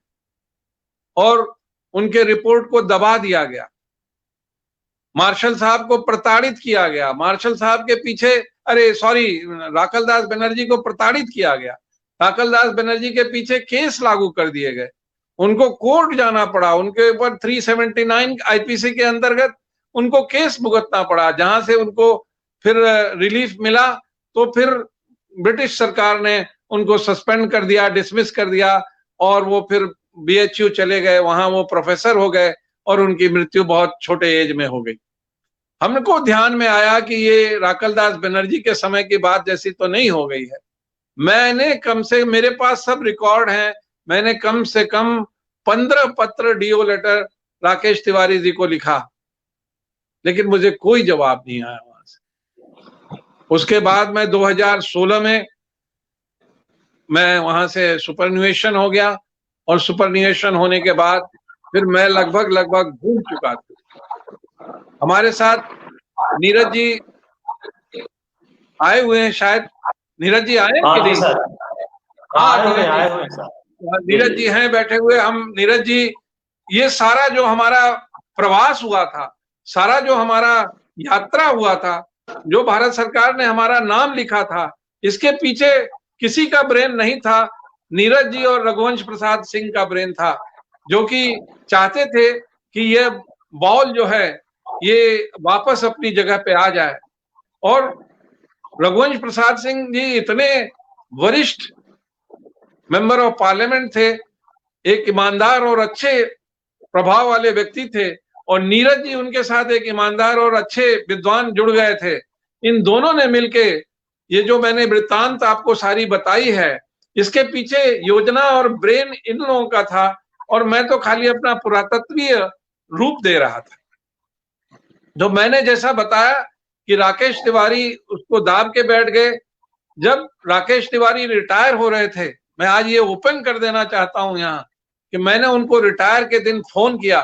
और उनके रिपोर्ट को दबा दिया गया। मार्शल साहब को प्रताड़ित किया गया। मार्शल साहब के पीछे राकलदास बनर्जी को प्रताड़ित किया गया। राकलदास बनर्जी के पीछे केस लागू कर दिए गए। उनको कोर्ट जाना पड़ा। उनके ऊपर 379 IPC के अंतर्गत उनको केस भुगतना पड़ा, जहां से उनको फिर रिलीफ मिला तो फिर ब्रिटिश सरकार ने उनको सस्पेंड कर दिया, डिसमिस कर दिया और वो फिर BHU चले गए, वहां वो प्रोफेसर हो गए और उनकी मृत्यु बहुत छोटे एज में हो गई। हमको ध्यान में आया कि ये राकलदास बनर्जी के समय की बात जैसी तो नहीं हो गई है। मेरे पास सब रिकॉर्ड हैं, मैंने कम से कम 15 पत्र डीओ लेटर राकेश तिवारी जी को लिखा, लेकिन मुझे कोई जवाब नहीं आया वहां से। उसके बाद मैं 2016 में मैं वहां से सुपरन्यूएशन हो गया, और सुपरन्यूएशन होने के बाद फिर मैं लगभग भूल चुका था। हमारे साथ नीरज जी आए हुए हैं, शायद नीरज जी आए हैं कि नहीं? आए हुए सर। नीरज जी हैं बैठे हुए। हम नीरज जी, ये सारा जो हमारा प्रवास हुआ था, सारा जो हमारा यात्रा हुआ था, जो भारत सरकार ने हमारा नाम लिखा था, इसके पीछे किसी का ब्रेन नहीं था, नीरज जी और रघुवंश प्रसाद सिंह का ब्रेन था, जो कि चाहते थे कि ये बॉल जो है ये वापस अपनी जगह पे आ जाए। और रघुवंश प्रसाद सिंह जी इतने वरिष्ठ मेंबर ऑफ पार्लियामेंट थे, एक ईमानदार और अच्छे प्रभाव वाले व्यक्ति थे, और नीरज जी उनके साथ एक ईमानदार और अच्छे विद्वान जुड़ गए थे। इन दोनों ने मिलके ये जो मैंने वृत्तांत आपको सारी बताई है, इसके पीछे योजना और ब्रेन इन लोगों का था, और मैं तो खाली अपना पुरातत्वीय रूप दे रहा था। जो मैंने जैसा बताया कि राकेश तिवारी उसको दाब के बैठ गए। जब राकेश तिवारी रिटायर हो रहे थे, मैं आज ये ओपन कर देना चाहता हूं यहाँ कि मैंने उनको रिटायर के दिन फोन किया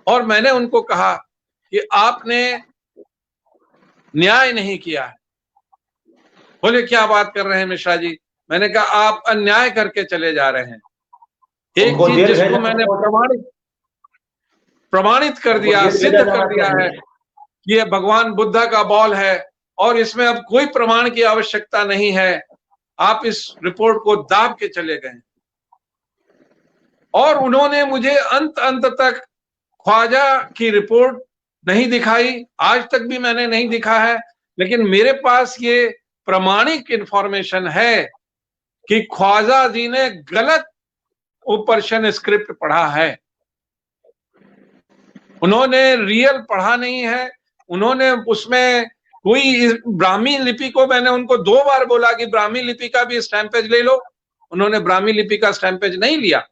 और मैंने उनको कहा कि आपने न्याय नहीं किया है। बोले क्या बात कर रहे हैं मिश्रा जी? मैंने कहा आप अन्याय करके चले जा रहे हैं। एक चीज जिसको मैंने प्रमाणित कर दिया, सिद्ध कर दिया है कि ये भगवान बुद्धा का बॉल है और इसमें अब कोई प्रमाण की आवश्यकता नहीं है, आप इस रिपोर्ट को दाब के चले गए। और उन्होंने मुझे अंत तक ख्वाजा की रिपोर्ट नहीं दिखाई, आज तक भी मैंने नहीं दिखा है, लेकिन मेरे पास ये प्रमाणिक इंफॉर्मेशन है कि ख्वाजा जी ने गलत पर्शियन स्क्रिप्ट पढ़ा है। उन्होंने रियल पढ़ा नहीं है, उन्होंने उसमें कोई ब्राह्मी लिपि को, मैंने उनको 2 बार बोला कि ब्राह्मी लिपि का भी स्टैम्पेज ले लो, उन्होंने ब्राह्मी लिपि का स्टैम्पेज नहीं लिया।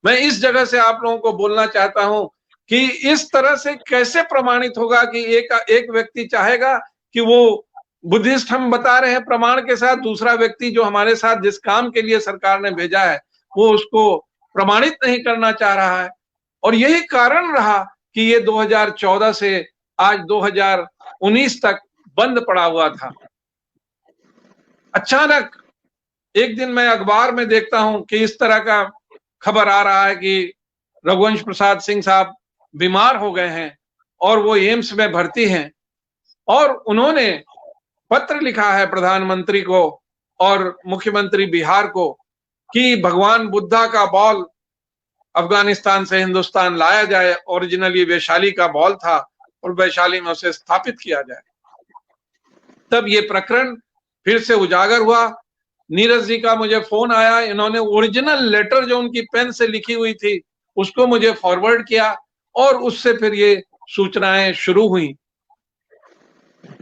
मैं इस जगह से आप लोगों को बोलना चाहता हूं कि इस तरह से कैसे प्रमाणित होगा कि एक व्यक्ति चाहेगा कि वो बुद्धिस्ट हम बता रहे हैं प्रमाण के साथ, दूसरा व्यक्ति जो हमारे साथ जिस काम के लिए सरकार ने भेजा है वो उसको प्रमाणित नहीं करना चाह रहा है। और यही कारण रहा कि ये 2014 से आज 2019 तक बंद पड़ा हुआ था। अचानक एक दिन मैं अखबार में देखता हूं कि इस तरह का खबर आ रहा है कि रघुवंश प्रसाद सिंह साहब बीमार हो गए हैं और वो एम्स में भर्ती हैं, और उन्होंने पत्र लिखा है प्रधानमंत्री को और मुख्यमंत्री बिहार को कि भगवान बुद्धा का बॉल अफगानिस्तान से हिंदुस्तान लाया जाए। ओरिजिनली वैशाली का बॉल था और वैशाली में उसे स्थापित किया जाए। तब ये प्रकरण फिर से उजागर हुआ। नीरज जी का मुझे फोन आया, इन्होंने ओरिजिनल लेटर जो उनकी पेन से लिखी हुई थी उसको मुझे फॉरवर्ड किया और उससे फिर ये सूचनाएं शुरू हुई।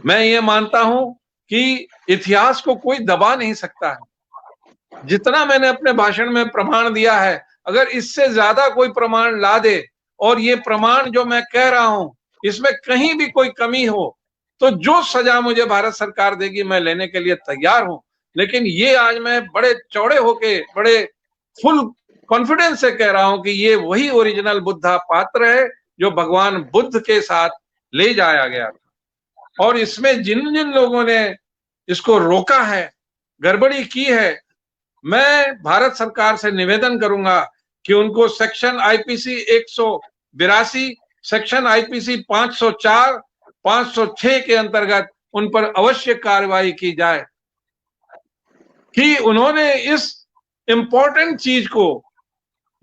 मैं ये मानता हूं कि इतिहास को कोई दबा नहीं सकता है। जितना मैंने अपने भाषण में प्रमाण दिया है, अगर इससे ज्यादा कोई प्रमाण ला दे और ये प्रमाण जो मैं कह रहा हूं इसमें कहीं भी कोई कमी हो तो जो सजा मुझे भारत सरकार देगी मैं लेने के लिए तैयार हूं। लेकिन ये आज मैं बड़े चौड़े होके, बड़े फुल कॉन्फिडेंस से कह रहा हूं कि ये वही ओरिजिनल बुद्धा पात्र है जो भगवान बुद्ध के साथ ले जाया गया था। और इसमें जिन जिन लोगों ने इसको रोका है, गड़बड़ी की है, मैं भारत सरकार से निवेदन करूंगा कि उनको सेक्शन आईपीसी 182, सेक्शन आईपीसी 504, 506 के अंतर्गत उन पर अवश्य कार्रवाई की जाए कि उन्होंने इस इंपॉर्टेंट चीज को,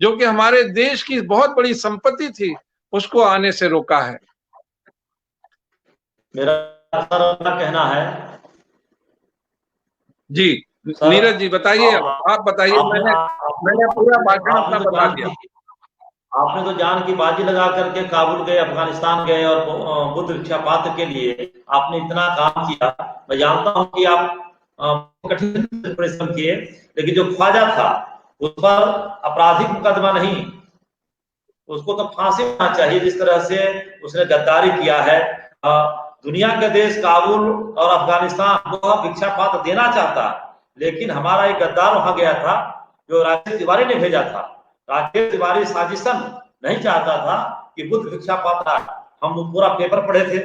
जो कि हमारे देश की बहुत बड़ी संपत्ति थी, उसको आने से रोका है। मेरा कहना है जी सर, नीरज जी बताइए, आप बताइए। मैंने पूरा भाषण अपना बता दिया। आपने तो जान की बाजी लगा करके काबुल गए, अफगानिस्तान गए और बुद्ध भिक्षा पात्र के लिए आपने इतना काम किया। मैं जानता हूं कि आप कठिन परिश्रम किए, लेकिन जो ख्वाजा था उस पर आपराधिक मुकदमा नहीं, उसको तो फांसी होना चाहिए। जिस तरह से उसने गद्दारी किया है, दुनिया के देश काबुल और अफगानिस्तान को भिक्षा पात्र देना चाहता, लेकिन हमारा एक गद्दार वहां गया था जो राकेश तिवारी ने भेजा था। राकेश तिवारी साजिशन नहीं चाहता था कि बुद्ध भिक्षा पात्र आए। हम पूरा पेपर पढ़े थे,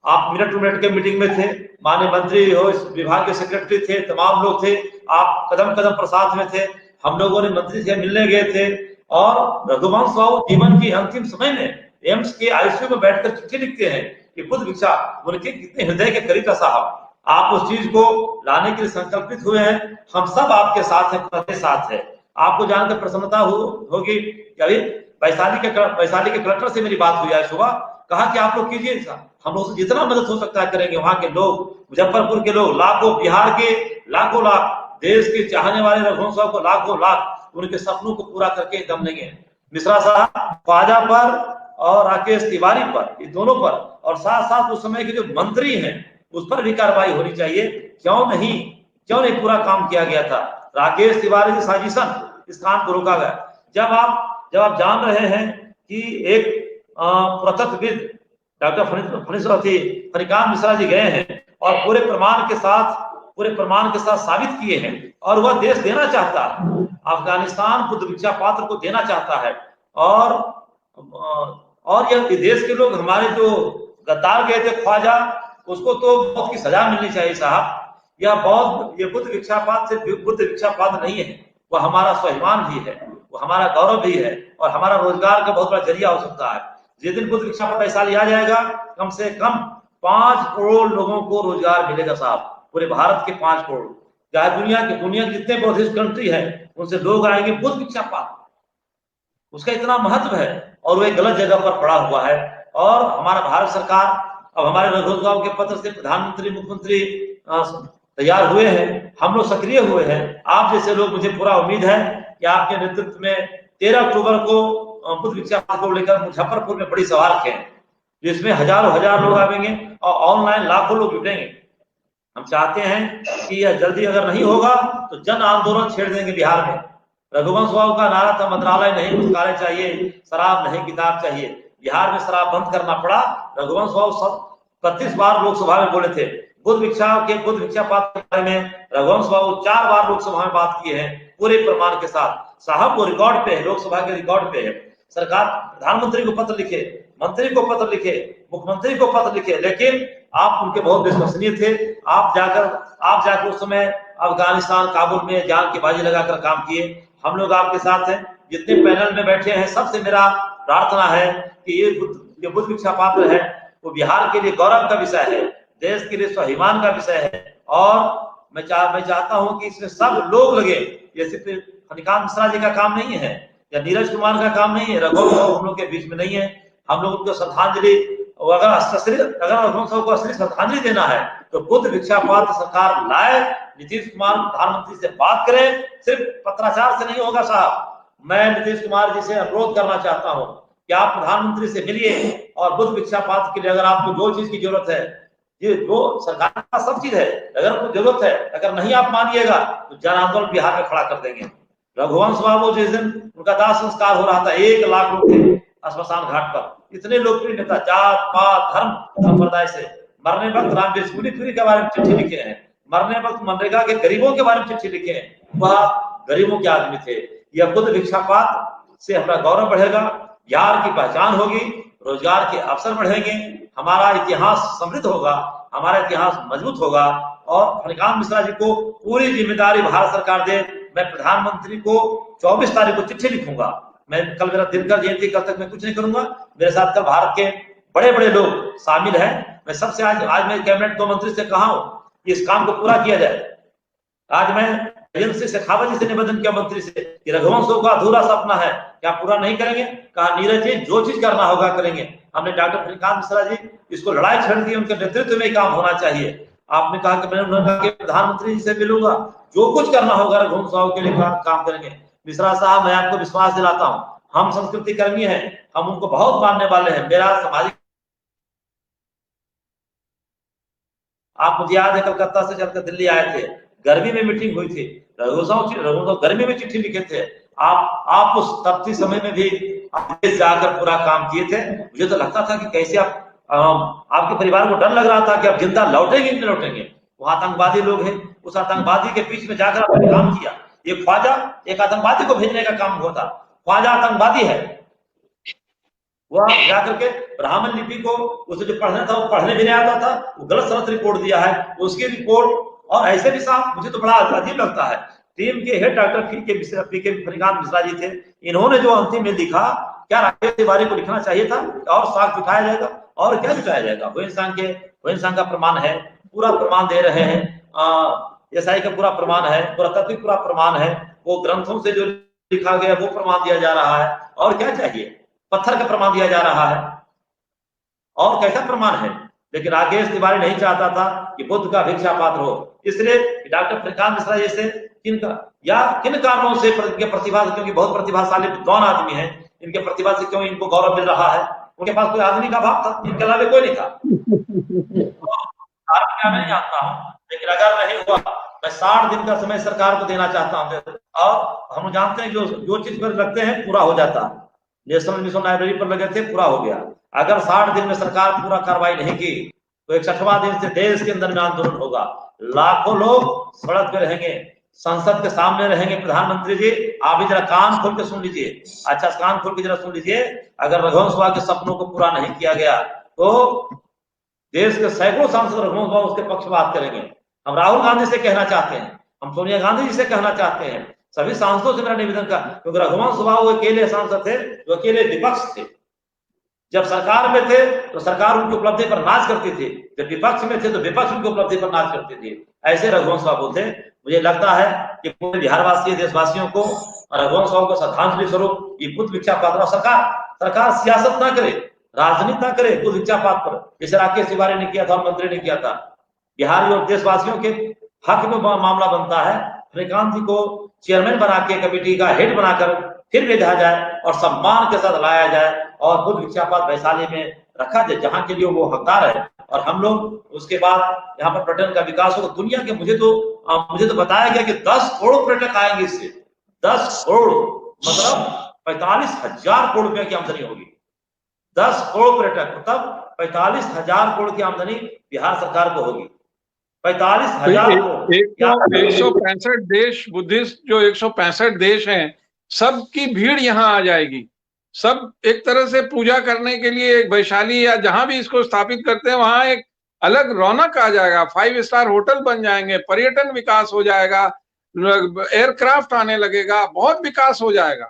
आप मिनट टू मिनट के मीटिंग में थे, माननीय मंत्री हो, इस विभाग के सेक्रेटरी थे, तमाम लोग थे, आप कदम कदम पर साथ में थे। हम लोगों ने मंत्री से मिलने गए थे और रघुवंश बाबू जीवन की अंतिम समय में एम्स के आईसीयू में बैठकर चिट्ठी लिखते हैं कि बुद्ध भिक्षा उनके कितने हृदय के करीब था साहब। आप उस चीज को लाने के लिए संकल्पित हुए हैं, हम सब आपके साथ हैं, आपके साथ है। आपको जानकर प्रसन्नता होगी कि अभी वैशाली के कलेक्टर से मेरी बात हुई है सुबह, कहा कि आप लोग कीजिए, हम लोग से जितना मदद हो सकता है करेंगे। वहां के लोग, मुजफ्फरपुर के लोग लाखों, बिहार के लाखों लाख, देश के चाहने वाले रघुवंश साहब को लाखों लाख, उनके सपनों को पूरा करके दम लेंगे। मिश्रा साहब, ख्वाजा पर और राकेश तिवारी पर, ये दोनों पर, और साथ साथ उस समय के जो मंत्री हैं उस पर भी कार्रवाई होनी चाहिए। क्यों नहीं पूरा काम किया गया था? राकेश तिवारी की साजिशन, इस काम को रोका गया। जब आप जान रहे हैं कि एक पुरातत्वविद डॉक्टर फणिकांत मिश्रा जी गए हैं और पूरे प्रमाण के साथ साबित किए हैं, और वह देश देना चाहता है, अफगानिस्तान बुद्ध भिक्षा पात्र को देना चाहता है। और यह देश के लोग, हमारे जो गद्दार गए थे ख्वाजा, उसको तो मौत की सजा मिलनी चाहिए साहब। ये बुद्ध भिक्षा पात्र सिर्फ बुद्ध भिक्षा पात्र नहीं है, वह हमारा स्वाभिमान भी है, वो हमारा गौरव भी है, और हमारा रोजगार का बहुत बड़ा जरिया हो सकता है। जिस दिन बुद्ध भिक्षा पैसा लिया जाएगा, कम से कम 5 करोड़ लोगों को रोजगार मिलेगा साहब, पूरे भारत के 5 करोड़। चाहे दुनिया के जितने बौद्धिस्ट कंट्री है उनसे लोग आएंगे बुद्ध भिक्षा पात्र। उसका इतना महत्व है, और वो एक गलत जगह पर पड़ा हुआ है। और हमारा भारत सरकार अब हमारे रघुवंश बाबू के पत्र से प्रधानमंत्री, मुख्यमंत्री तैयार हुए हैं, हम लोग सक्रिय हुए हैं। आप जैसे लोग, मुझे पूरा उम्मीद है कि आपके नेतृत्व में 13 अक्टूबर को बुद्ध भिक्षा पात्र को लेकर मुजफ्फरपुर में बड़ी सभा रखें, जिसमें हजार लोग आएंगे और ऑनलाइन लाखों लोग जुटेंगे। हम चाहते हैं कि यह जल्दी अगर नहीं होगा तो जन आंदोलन छेड़ देंगे बिहार में। रघुवंश बाबू का नारा था, मंत्रालय नहीं पुस्तकालय चाहिए, शराब नहीं किताब चाहिए। बिहार में शराब बंद करना पड़ा। रघुवंश बाबू 32 बार लोकसभा में बोले थे। बुद्ध भिक्षा पात्र के बारे में रघुवंश बाबू 4 बार लोकसभा में बात किए हैं, पूरे प्रमाण के साथ साहब। वो रिकॉर्ड पे है, लोकसभा के रिकॉर्ड पे है। सरकार प्रधानमंत्री को पत्र लिखे, मंत्री को पत्र लिखे, मुख्यमंत्री को पत्र लिखे, लेकिन आप उनके बहुत विश्वसनीय थे। आप जाकर उस समय अफगानिस्तान, काबुल में जान की बाजी लगाकर काम किए। हम लोग आपके साथ हैं। जितने पैनल में बैठे हैं, सबसे मेरा प्रार्थना है कि ये बुद्ध भिक्षा पात्र है, वो बिहार के लिए गौरव का विषय है, देश के लिए स्वाभिमान का विषय है। और मैं चाहता हूं कि इसमें सब लोग लगे। ये सिर्फ फणिकांत मिश्रा जी का काम नहीं है या नीरज कुमार का काम नहीं है, रघुवंश बाबू हम लोग के बीच में नहीं है। हम लोग उनको श्रद्धांजलि, अगर रघुवंश बाबू को असली श्रद्धांजलि देना है तो बुद्ध भिक्षा पात्र सरकार लाए, नीतीश कुमार प्रधानमंत्री से बात करें। सिर्फ पत्राचार से नहीं होगा साहब। मैं नीतीश कुमार जी से अनुरोध करना चाहता हूं कि आप प्रधानमंत्री से मिलिए, और बुद्ध भिक्षा पात्र के लिए अगर आपको जो चीज की जरूरत है, ये जो सरकार का सब चीज है, अगर आपको जरूरत है, अगर नहीं आप मानिएगा तो जन आंदोलन बिहार में खड़ा कर देंगे। रघुवंश बाबू जिस दिन उनका दाह संस्कार हो रहा था, 1 लाख लोग थे श्मशान घाट पर। इतने लोकप्रिय नेता, जात पात धर्म संप्रदाय से। मरने वक्त रामदेव पुरी के बारे में चिट्ठी लिखे हैं, मरने वक्त मनरेगा के गरीबों के बारे में चिट्ठी लिखे हैं। वह गरीबों के आदमी थे। यह बुद्ध भिक्षा पात्र से हमारा गौरव बढ़ेगा, बिहार की पहचान होगी, रोजगार के अवसर बढ़ेंगे, हमारा इतिहास समृद्ध होगा, हमारा इतिहास मजबूत होगा। और फणिकांत मिश्रा जी को पूरी जिम्मेदारी भारत सरकार दे। मैं प्रधानमंत्री को 24 तारीख को चिट्ठी लिखूंगा। मैं कल मेरा दिनकर जयंती, कल तक मैं कुछ नहीं करूंगा। मेरे साथ कल भारत के बड़े लोग शामिल हैं। मैं सबसे आज मैं कैबिनेट 2 मंत्री से कहा हूं कि इस काम को पूरा किया जाए। आज मैं गजेंद्र सिंह शेखावत जी से निवेदन किया, मंत्री से, कि रघुवंश का अधूरा सपना है, क्या पूरा नहीं करेंगे? कहा नीरज जी जो चीज करना होगा करेंगे। हमने डॉक्टर फणिकांत मिश्रा जी इसको लड़ाई छेड़ दी, उनके नेतृत्व में काम होना चाहिए। आपने कहा कि मैंने उन्होंने कहा कि प्रधानमंत्री जी से मिलूंगा, जो कुछ करना होगा रघुवंश साहू के लिए काम करेंगे। मिश्रा साहब, मैं आपको विश्वास दिलाता हूँ, हम संस्कृति कर्मी हैं, हम उनको बहुत मानने वाले हैं। मेरा सामाजिक, आप मुझे याद है कलकत्ता से चलकर दिल्ली आए थे, गर्मी में मीटिंग हुई थी, रघुवंश साहू गर्मी में चिट्ठी लिखे थे। आप उस तपती समय में भी जाकर पूरा काम किए थे। मुझे तो लगता था कि कैसे आपके परिवार को डर लग रहा था कि आप जिंदा लौटेंगे कि नहीं लौटेंगे। वहां आतंकवादी लोग हैं, उस आतंकवादी के बीच में जाकर आपने काम किया। ये ख्वाजा एक आतंकवादी को भेजने का काम हुआ था, ख्वाजा आतंकवादी है, वह जाकर के ब्राह्मण लिपि को उसे जो पढ़ना था वो पढ़ने भी नहीं आता था, वो गलत सलत रिपोर्ट दिया है, उसकी रिपोर्ट। और ऐसे भी साहब, मुझे तो बड़ा अजीब लगता है, टीम के हेड डॉक्टर पीके फणिकांत मिश्रा जी थे, इन्होंने जो अंतिम में लिखा, क्या राकेश तिवारी को लिखना चाहिए था और साक्ष्य उठाया जाएगा और क्या जुटाया जाएगा। हुएन का प्रमाण है, पूरा प्रमाण दे रहे हैं, एसआई का पूरा प्रमाण है, पुरातात्विक पूरा प्रमाण है, वो ग्रंथों से जो लिखा गया वो प्रमाण दिया जा रहा है, और क्या चाहिए। पत्थर का प्रमाण दिया जा रहा है, और कैसा प्रमाण है। लेकिन राकेश तिवारी नहीं चाहता था कि बुद्ध का भिक्षा पात्र हो, इसलिए डॉक्टर फणिकांत मिश्रा जैसे किन कारणों से प्रतिभा, क्योंकि बहुत प्रतिभाशाली विद्वान आदमी है, इनके प्रतिभा से क्यों इनको गौरव मिल रहा है। उनके पास कोई आदमी का भाव था, इनके अलावा कोई नहीं था। मैं नहीं जानता हूँ, लेकिन अगर नहीं हुआ, मैं 60 दिन का समय सरकार को देना चाहता हूँ। और हम जानते हैं जो चीज पर लगते हैं पूरा हो जाता है। नेशनल मिशन लाइब्रेरी पर लगे थे, पूरा हो गया। अगर 60 दिन में सरकार पूरा कार्रवाई नहीं की तो 61वां दिन से देश के अंदर में आंदोलन होगा, लाखों लोग सड़क पे रहेंगे, संसद के सामने रहेंगे। प्रधानमंत्री जी, आप भी जरा कान खोल के सुन लीजिए, अच्छा कान खोल के जरा सुन लीजिए। अगर रघुवंश साहू के सपनों को पूरा नहीं किया गया तो देश के सैकड़ों सांसद रघुवंश साहू उसके पक्ष बात करेंगे। हम राहुल गांधी से कहना चाहते हैं, हम सोनिया गांधी जी से कहना चाहते हैं, सभी सांसदों से मेरा निवेदन का, क्योंकि रघुवंश साहू अकेले सांसद थे जो अकेले विपक्ष थे। जब सरकार में थे तो सरकार उनकी उपलब्धि पर नाच करती थी, जब विपक्ष में थे तो विपक्ष उनकी उपलब्धि पर नाच करती थी। ऐसे रघुवंश साहू थे। मुझे लगता है कि पूरे बिहारवासी देशवासियों को रघुवंश साहू को श्रद्धांजलि स्वरूप ये बुद्ध भिक्षा पात्र, सरकार सियासत ना करे, राजनीति ना करे बुद्ध भिक्षा पात्र, जैसे राकेश तिवारी ने किया था और मंत्री ने किया था। बिहारी और देशवासियों के हक में मामला बनता है। फणिकांत जी को चेयरमैन बना के, कमेटी का हेड बनाकर फिर भेजा जाए और सम्मान के साथ लाया जाए और बुद्ध भिक्षा पात्र वैशाली में रखा जाए, जहां के लिए वो हकदार है। और हम लोग उसके बाद यहाँ पर पर्यटन का विकास होगा। दुनिया के मुझे तो बताया गया कि 10 करोड़ पर्यटक आएंगे इससे। 10 करोड़ मतलब 45,000 करोड़ रुपए की आमदनी होगी। 10 करोड़ पर्यटक मतलब 45,000 करोड़ की आमदनी बिहार सरकार को होगी। 45,000 165 देश, बुद्धिस्ट जो 165 देश हैं, सबकी भीड़ यहाँ आ जाएगी। सब एक तरह से पूजा करने के लिए वैशाली या जहां भी इसको स्थापित करते हैं वहां एक अलग रौनक आ जाएगा। 5 स्टार होटल बन जाएंगे, पर्यटन विकास हो जाएगा, एयरक्राफ्ट आने लगेगा, बहुत विकास हो जाएगा।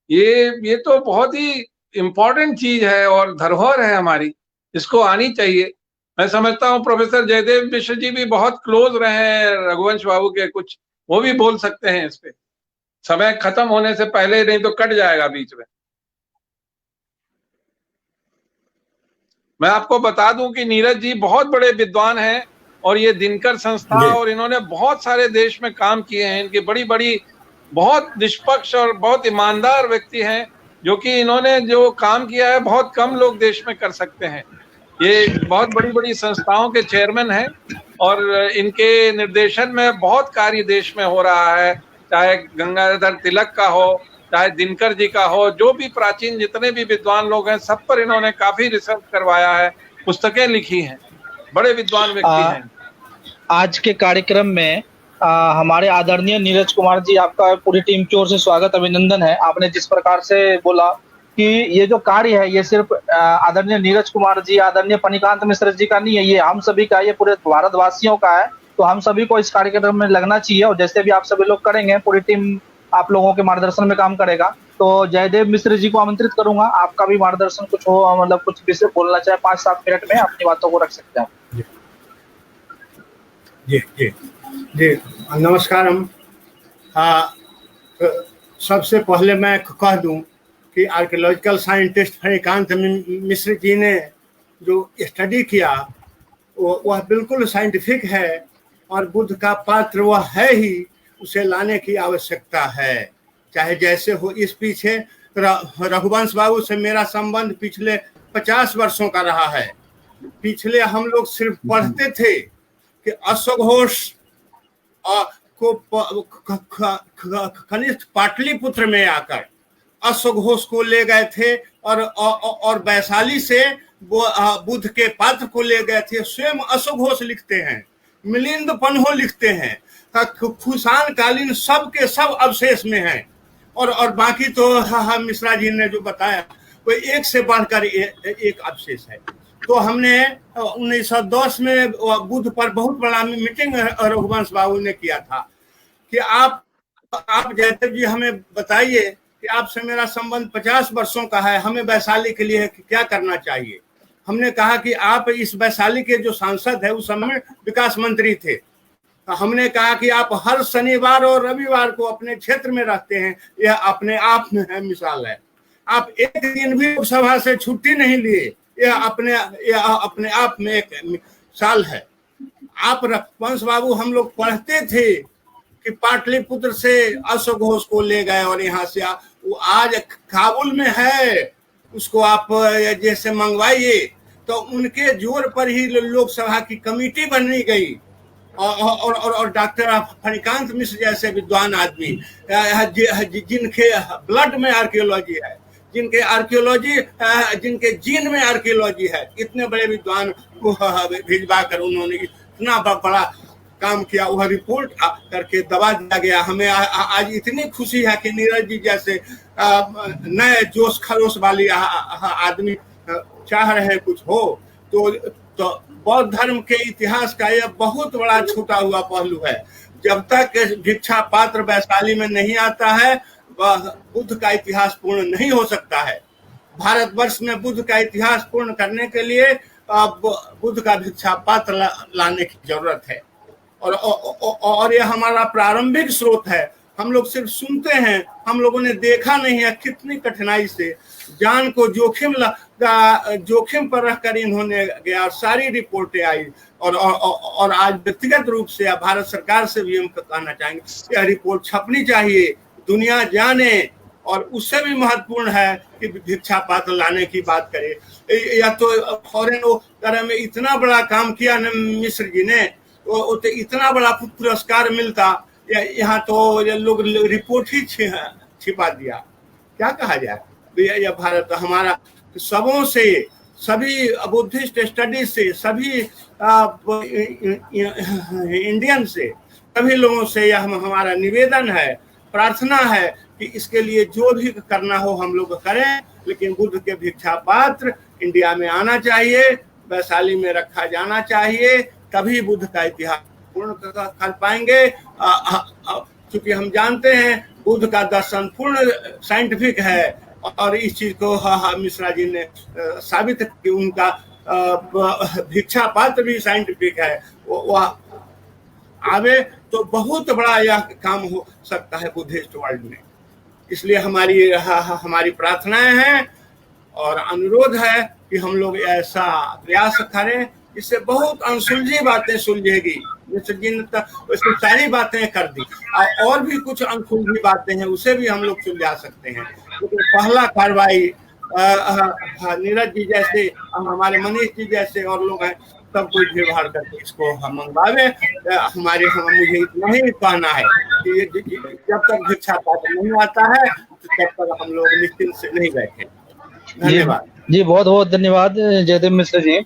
ये तो बहुत ही इम्पोर्टेंट चीज है और धरोहर है हमारी, इसको आनी चाहिए। मैं समझता हूँ प्रोफेसर जयदेव मिश्र जी भी बहुत क्लोज रहे हैं रघुवंश बाबू के, कुछ वो भी बोल सकते हैं इस पे। समय खत्म होने से पहले, नहीं तो कट जाएगा बीच में। मैं आपको बता दूं कि नीरज जी बहुत बड़े विद्वान हैं और ये दिनकर संस्था और इन्होंने बहुत सारे देश में काम किए हैं। इनकी बड़ी बहुत निष्पक्ष और बहुत ईमानदार व्यक्ति हैं, जो कि इन्होंने जो काम किया है बहुत कम लोग देश में कर सकते हैं। ये बहुत बड़ी संस्थाओं के चेयरमैन हैं और इनके निर्देशन में बहुत कार्य देश में हो रहा है, चाहे गंगाधर तिलक का हो, चाहे दिनकर जी का हो, जो भी प्राचीन जितने भी विद्वान लोग हैं सब पर इन्होंने काफी रिसर्च करवाया है, पुस्तकें लिखी हैं, बड़े विद्वान व्यक्ति हैं। आज के कार्यक्रम में हमारे आदरणीय नीरज कुमार जी, आपका पूरी टीम की ओर से स्वागत, अभिनंदन है। आपने जिस प्रकार से बोला कि ये जो कार्य है ये सिर्फ आदरणीय नीरज कुमार जी, आदरणीय फणिकांत मिश्र जी का नहीं है, ये हम सभी का, ये पूरे भारतवासियों का है। तो हम सभी को इस कार्यक्रम में लगना चाहिए और जैसे भी आप सभी लोग करेंगे, पूरी टीम आप लोगों के मार्गदर्शन में काम करेगा। तो जयदेव मिश्र जी को आमंत्रित करूंगा, आपका भी मार्गदर्शन कुछ हो, मतलब कुछ विषय बोलना चाहे 5-7 मिनट में अपनी बातों को रख सकते हैं। जी नमस्कार। हम सबसे पहले मैं कह दूं कि आर्कियोलॉजिकल साइंटिस्ट फणिकांत मिश्र जी ने जो स्टडी किया वह बिल्कुल साइंटिफिक है और बुद्ध का पात्र वह है ही, उसे लाने की आवश्यकता है। चाहे जैसे हो, इस पीछे रघुवंश बाबू से मेरा संबंध पिछले 50 वर्षों का रहा है। पिछले हम लोग सिर्फ पढ़ते थे कि अश्वघोष को कनिष्ठ पाटलिपुत्र में आकर अश्वघोष को ले गए थे और वैशाली से बुद्ध के पात्र को ले गए थे। स्वयं अश्वघोष लिखते हैं, मिलिंद पन्हो लिखते हैं, खुशान कालीन सब के सब अवशेष में हैं। और बाकी तो मिश्रा जी ने जो बताया वो एक से बढ़कर एक अवशेष है। तो हमने 1910 में बुद्ध पर बहुत बड़ा मीटिंग रघुवंश बाबू ने किया था कि आप जयदेव जी हमें बताइए कि आपसे मेरा संबंध 50 वर्षों का है, हमें वैशाली के लिए क्या करना चाहिए। हमने कहा कि आप इस वैशाली के जो सांसद है उस समय विकास मंत्री थे, तो हमने कहा कि आप हर शनिवार और रविवार को अपने क्षेत्र में रहते हैं, यह अपने आप में है मिसाल है। आप एक दिन भी लोकसभा से छुट्टी नहीं लिए, यह अपने आप में एक मिसाल है। आप रघुवंश बाबू, हम लोग पढ़ते थे कि पाटलिपुत्र से अश्वघोष को ले गए और यहाँ से वो आज काबुल में है, उसको आप जैसे मंगवाइए। तो उनके जोर पर ही लोकसभा की कमेटी बननी गई और डॉक्टर फणिकांत मिश्र जैसे विद्वान आदमी जिनके ब्लड में आर्कियोलॉजी है, जिनके जीन में आर्कियोलॉजी है, इतने बड़े विद्वान को भिजवा कर उन्होंने इतना बड़ा काम किया, वह रिपोर्ट करके दबा दिया गया। हमें आज इतनी खुशी है कि नीरज जी जैसे नए जोश खरोश वाली आदमी चाह रहे कुछ हो। तो बौद्ध धर्म के इतिहास का यह बहुत बड़ा छूटा हुआ पहलू है। जब तक भिक्षा पात्र वैशाली में नहीं आता है, वह बुद्ध का इतिहास पूर्ण नहीं हो सकता है। भारतवर्ष में बुद्ध का इतिहास पूर्ण करने के लिए बुद्ध का भिक्षा पात्र लाने की जरूरत है। और यह हमारा प्रारंभिक स्रोत है। हम लोग सिर्फ सुनते हैं, हम लोगों ने देखा नहीं है कितनी कठिनाई से जान को जोखिम पर रखकर इन्होंने गया, सारी रिपोर्टें आई। और आज व्यक्तिगत रूप से या भारत सरकार से भी हम कहना चाहेंगे यह रिपोर्ट छपनी चाहिए, दुनिया जाने। और उससे भी महत्वपूर्ण है कि भिक्षा पात्र लाने की बात करें। या तो फॉरेन तरह में इतना बड़ा काम किया न मिश्र जी ने, तो इतना बड़ा पुरस्कार मिलता, यहाँ तो लोग रिपोर्ट ही छिपा दिया। क्या कहा जाए, यह भारत हमारा सबों से, सभी बुद्धिस्ट स्टडीज से, सभी इंडियन से, सभी लोगों से यह हमारा निवेदन है, प्रार्थना है कि इसके लिए जो भी करना हो हम लोग करें, लेकिन बुद्ध के भिक्षा पात्र इंडिया में आना चाहिए, वैशाली में रखा जाना चाहिए, तभी बुद्ध का इतिहास पूर्ण कर पाएंगे। क्योंकि हम जानते हैं बुद्ध का दर्शन पूर्ण साइंटिफिक है और इस चीज को मिश्रा जी ने साबित कि उनका भिक्षा पात्र भी साइंटिफिक है। वो आवे तो बहुत बड़ा यह काम हो सकता है बुद्धिस्ट वर्ल्ड में। इसलिए हमारी प्रार्थनाएं हैं और अनुरोध है कि हम लोग ऐसा प्रयास करें, इससे बहुत अनसुलझी बातें सुलझेगी। मिश्र जी ने तो सारी बातें कर दी, और भी कुछ अनसुलझी बातें हैं उसे भी हम लोग सुलझा सकते हैं। तो पहला कार्रवाई नीरज जी जैसे, हमारे मनीष जी जैसे और लोग हैं, सब कोई भीड़ भाड़ करके इसको हम मंगवावे। मुझे इतना ही कहना है कि जब तक भिक्षा पात्र नहीं आता है तब तक हम लोग निश्चिंत से नहीं बैठे। धन्यवाद जी, बहुत बहुत धन्यवाद जयदेव मिश्र जी,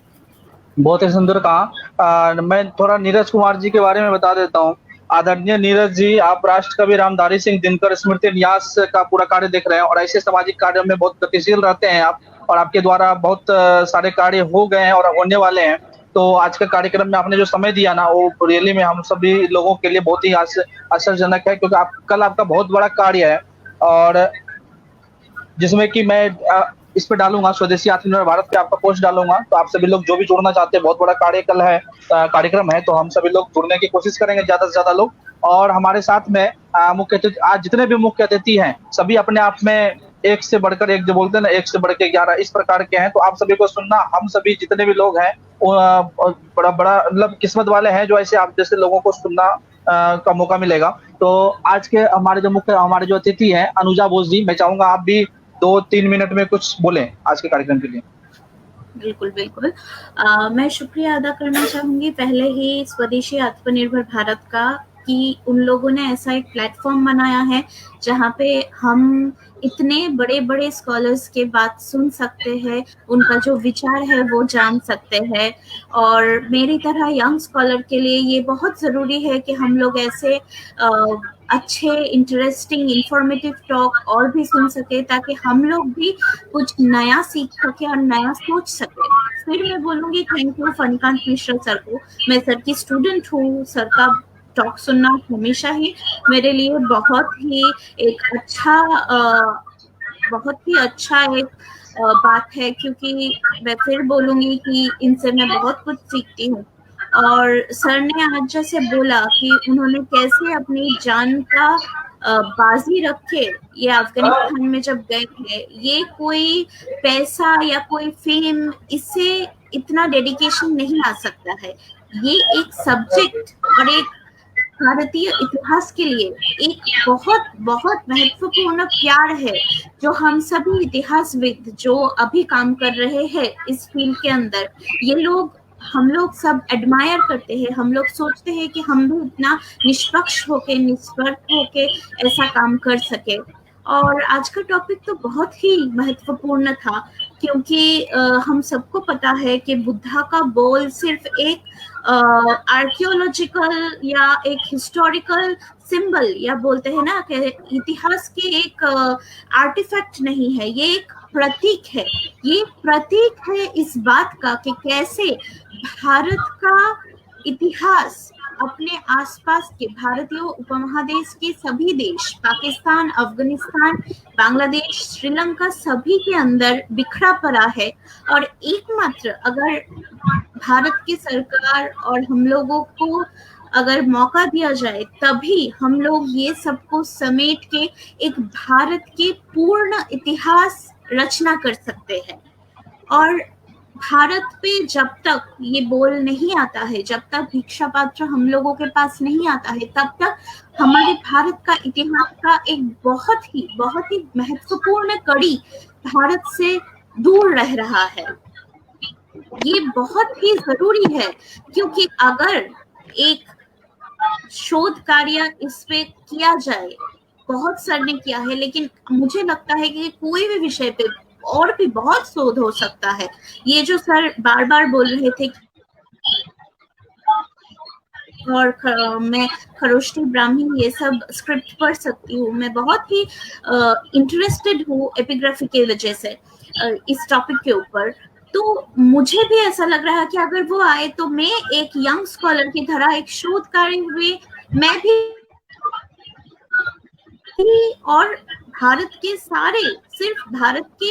बहुत ही सुंदर कहा। मैं थोड़ा नीरज कुमार जी के बारे में बता देता हूँ। आदरणीय नीरज जी, आप राष्ट्र कवि रामधारी सिंह दिनकर स्मृति न्यास का पूरा कार्य देख रहे हैं और ऐसे सामाजिक कार्यों में बहुत गतिशील रहते हैं आप, और आपके द्वारा बहुत सारे कार्य हो गए हैं और होने वाले हैं। तो आज के कार्यक्रम में आपने जो समय दिया ना, वो रियली में हम सभी लोगों के लिए बहुत ही आश्चर्यजनक है, क्योंकि कल आपका बहुत बड़ा कार्य है और जिसमें कि मैं इस पे डालूंगा, स्वदेशी आत्मनिर्भर भारत पे आपका पोस्ट डालूंगा। तो आप सभी लोग जो भी जुड़ना चाहते हैं, बहुत बड़ा कार्यक्रम है, तो हम सभी लोग जुड़ने की कोशिश करेंगे, ज्यादा से ज्यादा लोग। और हमारे साथ में मुख्य अतिथि, आज जितने भी मुख्य अतिथि हैं, सभी अपने आप में एक से बढ़कर एक, जो बोलते हैं ना, एक से बढ़कर 11 इस प्रकार के हैं। तो आप सभी को सुनना, हम सभी जितने भी लोग हैं बड़ा बड़ा मतलब किस्मत वाले हैं जो ऐसे आप जैसे लोगों को सुनना का मौका मिलेगा। तो आज के हमारे जो अतिथि हैं अनुजा बोस जी, मैं चाहूंगा आप भी 2-3 मिनट में कुछ बोलें आज के कार्यक्रम के लिए। बिल्कुल, बिल्कुल। मैं शुक्रिया अदा करना चाहूँगी पहले ही स्वदेशी आत्मनिर्भर भारत का कि उन लोगों ने ऐसा एक प्लेटफ़ॉर्म बनाया है, जहाँ पे हम इतने बड़े-बड़े स्कॉलर्स के बात सुन सकते हैं, उनका जो विचार है वो जान सकते हैं। और मेरी तरह यंग स्कॉलर के लिए ये बहुत ज़रूरी है कि हम लोग ऐसे अच्छे, इंटरेस्टिंग, इन्फॉर्मेटिव टॉक और भी सुन सकें, ताकि हम लोग भी कुछ नया सीख सकें और नया सोच सकें। फिर मैं बोलूँगी थैंक यू फणिकांत मिश्रा सर को। मैं सर की स्टूडेंट हूँ, सर का टॉक सुनना हमेशा ही मेरे लिए बहुत ही अच्छा एक बात है, क्योंकि मैं फिर बोलूँगी कि इनसे मैं बहुत कुछ सीखती हूँ। और सर ने आज जैसे बोला कि उन्होंने कैसे अपनी जान का बाजी रख के ये अफगानिस्तान में जब गए थे, ये कोई पैसा या कोई फेम, इससे इतना डेडिकेशन नहीं आ सकता है। ये एक सब्जेक्ट और एक भारतीय इतिहास के लिए एक बहुत बहुत महत्वपूर्ण प्यार है, जो हम सभी इतिहासविद जो अभी काम कर रहे हैं इस फील्ड के अंदर, हम लोग सब एडमायर करते हैं। हम लोग सोचते हैं कि हम भी इतना निष्पक्ष होके, निस्वार्थ होके ऐसा काम कर सके। और आज का टॉपिक तो बहुत ही महत्वपूर्ण था, क्योंकि हम सबको पता है कि बुद्धा का बोल सिर्फ एक आर्कियोलॉजिकल या एक हिस्टोरिकल सिंबल, या बोलते हैं ना कि इतिहास के एक आर्टिफैक्ट नहीं है, ये एक प्रतीक है। ये प्रतीक है इस बात का कि कैसे भारत का इतिहास अपने आसपास के भारतीय उपमहादेश के सभी देश, पाकिस्तान, अफगानिस्तान, बांग्लादेश, श्रीलंका, सभी के अंदर बिखरा पड़ा है। और एकमात्र अगर भारत की सरकार और हम लोगों को अगर मौका दिया जाए, तभी हम लोग ये सबको समेट के एक भारत के पूर्ण इतिहास रचना कर सकते हैं। और भारत पे जब तक ये बोल नहीं आता है, जब तक भिक्षा पात्र हम लोगों के पास नहीं आता है, तब तक हमारे भारत का इतिहास का एक बहुत ही महत्वपूर्ण कड़ी भारत से दूर रह रहा है। ये बहुत ही जरूरी है, क्योंकि अगर एक शोध कार्य इस पे किया जाए, बहुत सर ने किया है, लेकिन मुझे लगता है कि कोई भी विषय पे और भी बहुत शोध हो सकता है। ये जो सर बार बार बोल रहे थे, और मैं खरोष्टी ब्राह्मी ये सब स्क्रिप्ट पढ़ सकती हूँ। मैं बहुत ही इंटरेस्टेड हूँ एपिग्राफी के वजह से इस टॉपिक के ऊपर। तो मुझे भी ऐसा लग रहा है कि अगर वो आए तो मैं एक यंग स्कॉलर की तरह एक शोध कार्य हुए मैं भी, और भारत के सारे, सिर्फ भारत के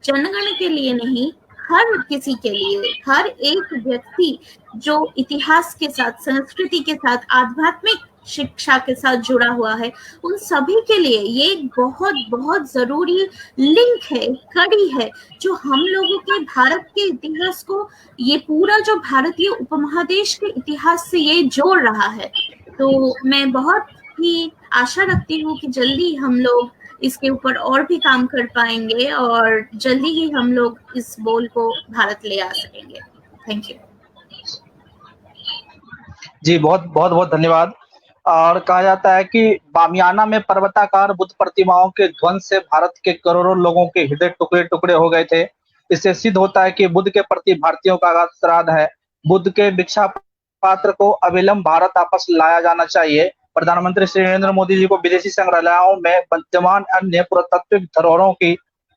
जनगण के लिए नहीं, हर किसी के लिए, हर एक व्यक्ति जो इतिहास के साथ, संस्कृति के साथ, आध्यात्मिक शिक्षा के साथ जुड़ा हुआ है, उन सभी के लिए ये एक बहुत बहुत जरूरी लिंक है, कड़ी है, जो हम लोगों के भारत के इतिहास को, ये पूरा जो भारतीय उपमहादेश के इतिहास से ये जोड़ रहा है। तो मैं बहुत ही आशा रखती हूँ कि जल्दी हम लोग इसके ऊपर और भी काम कर पाएंगे और जल्दी ही हम लोग इस बोल को भारत ले आ सकेंगे। थैंक यू जी, बहुत बहुत बहुत धन्यवाद। और कहा जाता है कि बामियाना में पर्वताकार बुद्ध प्रतिमाओं के ध्वंस से भारत के करोड़ों लोगों के हृदय टुकड़े टुकड़े हो गए थे। इससे सिद्ध होता है कि बुद्ध के प्रति भारतीयों का आगाध श्राद्ध है। बुद्ध के भिक्षा पात्र को अविलंब भारत वापस लाया जाना चाहिए। प्रधानमंत्री श्री नरेंद्र मोदी जी को विदेशी संग्रहालयों में विद्यमान अन्य पुरातात्विक धरोहरों की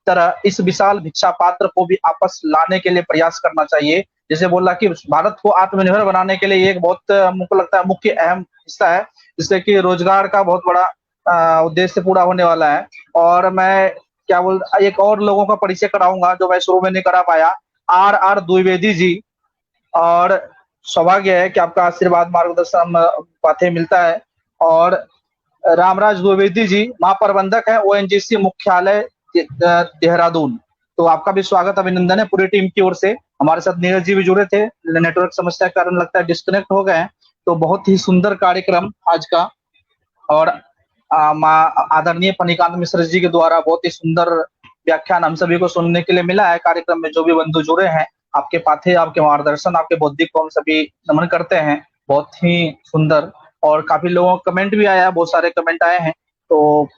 तरह इस विशाल भिक्षा पात्र को भी वापस लाने के लिए प्रयास करना चाहिए। जैसे बोला कि भारत को आत्मनिर्भर बनाने के लिए एक बहुत मुझको लगता है मुख्य अहम हिस्सा है, जिससे कि रोजगार का बहुत बड़ा उद्देश्य पूरा होने वाला है। और मैं एक और लोगों का परिचय कराऊंगा जो मैं शुरू में नहीं करा पाया। R द्विवेदी जी, और सौभाग्य है कि आपका आशीर्वाद मार्गदर्शन पाथे मिलता है। और रामराज द्विवेदी जी महाप्रबंधक है ONGC मुख्यालय देहरादून। तो आपका भी स्वागत, अभिनंदन है पूरी टीम की ओर से। हमारे साथ नीरज जी भी जुड़े थे, नेटवर्क समस्या के कारण लगता है डिस्कनेक्ट हो गए हैं। तो बहुत ही सुंदर कार्यक्रम आज का, और आदरणीय फणिकांत मिश्र जी के द्वारा बहुत ही सुंदर व्याख्यान हम सभी को सुनने के लिए मिला है। कार्यक्रम में जो भी बंधु जुड़े हैं, आपके पाथे, आपके मार्गदर्शन, आपके बौद्धिक को हम सभी नमन करते हैं। बहुत ही सुंदर, और काफी लोगों का कमेंट भी आया है, बहुत सारे कमेंट आए हैं। तो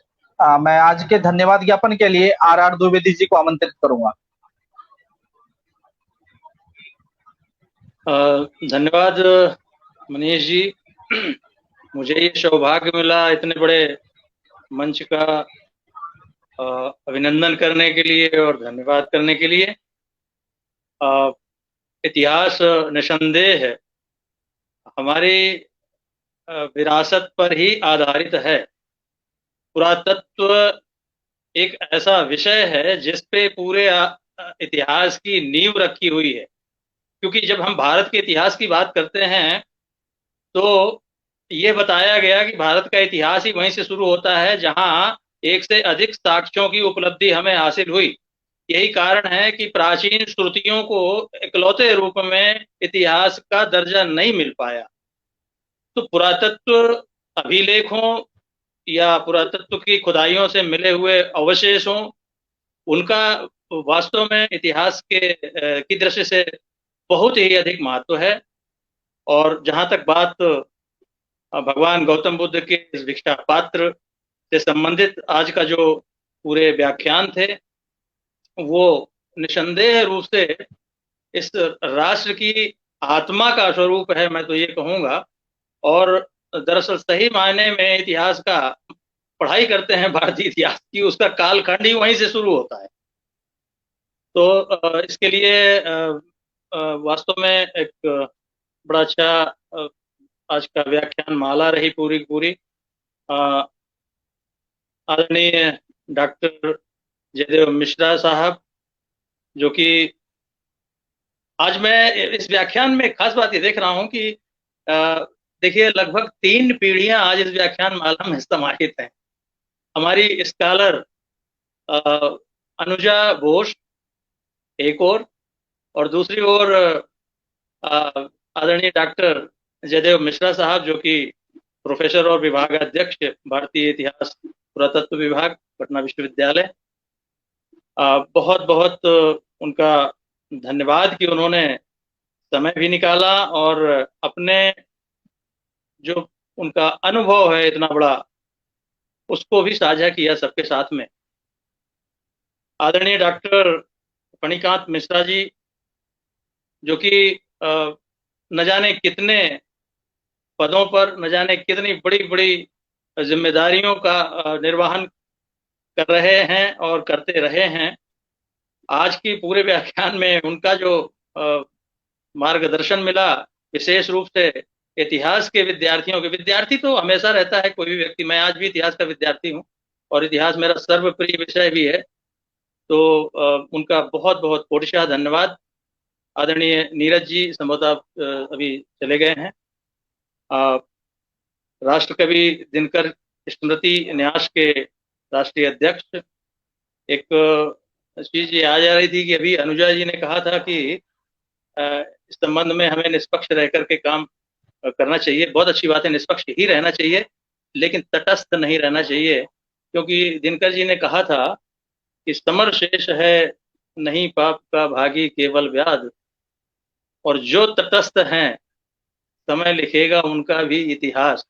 मैं आज के धन्यवाद ज्ञापन के लिए आर द्विवेदी जी को आमंत्रित करूंगा। धन्यवाद मनीष जी। मुझे ये सौभाग्य मिला इतने बड़े मंच का अभिनंदन करने के लिए और धन्यवाद करने के लिए। इतिहास निसंदेह है हमारी विरासत पर ही आधारित है। पुरातत्व एक ऐसा विषय है जिस पे पूरे इतिहास की नींव रखी हुई है, क्योंकि जब हम भारत के इतिहास की बात करते हैं तो ये बताया गया कि भारत का इतिहास ही वहीं से शुरू होता है जहां एक से अधिक साक्ष्यों की उपलब्धि हमें हासिल हुई। यही कारण है कि प्राचीन श्रुतियों को इकलौते रूप में इतिहास का दर्जा नहीं मिल पाया। तो पुरातत्व अभिलेखों या पुरातत्व की खुदाइयों से मिले हुए अवशेषों, उनका वास्तव में इतिहास की दृष्टि से बहुत ही अधिक महत्व है। और जहां तक बात भगवान गौतम बुद्ध के इस भिक्षा पात्र से संबंधित आज का जो पूरे व्याख्यान थे, वो निसंदेह रूप से इस राष्ट्र की आत्मा का स्वरूप है, मैं तो ये कहूँगा। और दरअसल सही मायने में इतिहास का पढ़ाई करते हैं भारतीय इतिहास की, उसका कालखंड ही वहीं से शुरू होता है। तो इसके लिए वास्तव में एक बड़ा अच्छा आज का व्याख्यान माला रही पूरी पूरी। आदरणीय डॉक्टर जयदेव मिश्रा साहब, जो कि आज मैं इस व्याख्यान में खास बात ये देख रहा हूं कि देखिए लगभग 3 पीढ़ियां आज इस व्याख्यान माला में समाहित हैं। हमारी स्कॉलर अनुजा घोष एक और दूसरी ओर आदरणीय डॉक्टर जयदेव मिश्रा साहब, जो कि प्रोफेसर और विभागाध्यक्ष भारतीय इतिहास पुरातत्व विभाग पटना विश्वविद्यालय। बहुत बहुत उनका धन्यवाद कि उन्होंने समय भी निकाला और अपने जो उनका अनुभव है इतना बड़ा, उसको भी साझा किया सबके साथ में। आदरणीय डॉक्टर फणिकांत मिश्रा जी, जो कि न जाने कितने पदों पर, न जाने कितनी बड़ी बड़ी जिम्मेदारियों का निर्वहन कर रहे हैं और करते रहे हैं। आज की पूरे व्याख्यान में उनका जो मार्गदर्शन मिला, विशेष रूप से इतिहास के विद्यार्थियों के, विद्यार्थी तो हमेशा रहता है कोई भी व्यक्ति, मैं आज भी इतिहास का विद्यार्थी हूँ और इतिहास मेरा सर्वप्रिय विषय भी है। तो उनका बहुत बहुत कोटिशः धन्यवाद। आदरणीय नीरज जी संभवतः अभी चले गए हैं। राष्ट्रकवि दिनकर स्मृति न्यास के राष्ट्रीय अध्यक्ष, एक चीज ये आ जा रही थी कि अभी अनुजा जी ने कहा था कि इस संबंध में हमें निष्पक्ष रह करके काम करना चाहिए। बहुत अच्छी बात है, निष्पक्ष ही रहना चाहिए, लेकिन तटस्थ नहीं रहना चाहिए, क्योंकि दिनकर जी ने कहा था कि समर शेष है नहीं पाप का भागी केवल व्याध, और जो तटस्थ हैं समय लिखेगा उनका भी इतिहास।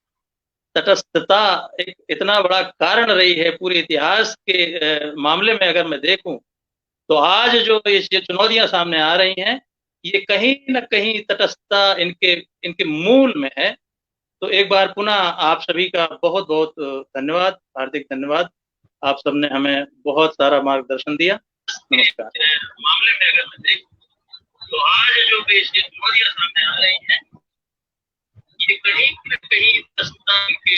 तटस्थता एक इतना बड़ा कारण रही है पूरे इतिहास के मामले में। अगर मैं देखूं तो आज जो ये चुनौतियां सामने आ रही हैं, ये कहीं न कहीं तटस्थता इनके मूल में है। तो एक बार पुनः आप सभी का बहुत बहुत धन्यवाद, हार्दिक धन्यवाद। आप सबने हमें बहुत सारा मार्गदर्शन दिया। नमस्कार। मामले में अगर मैं देखूं तो आज जो ये चुनौतियां सामने आ रही हैं, ये कहीं न कहीं तटस्थता के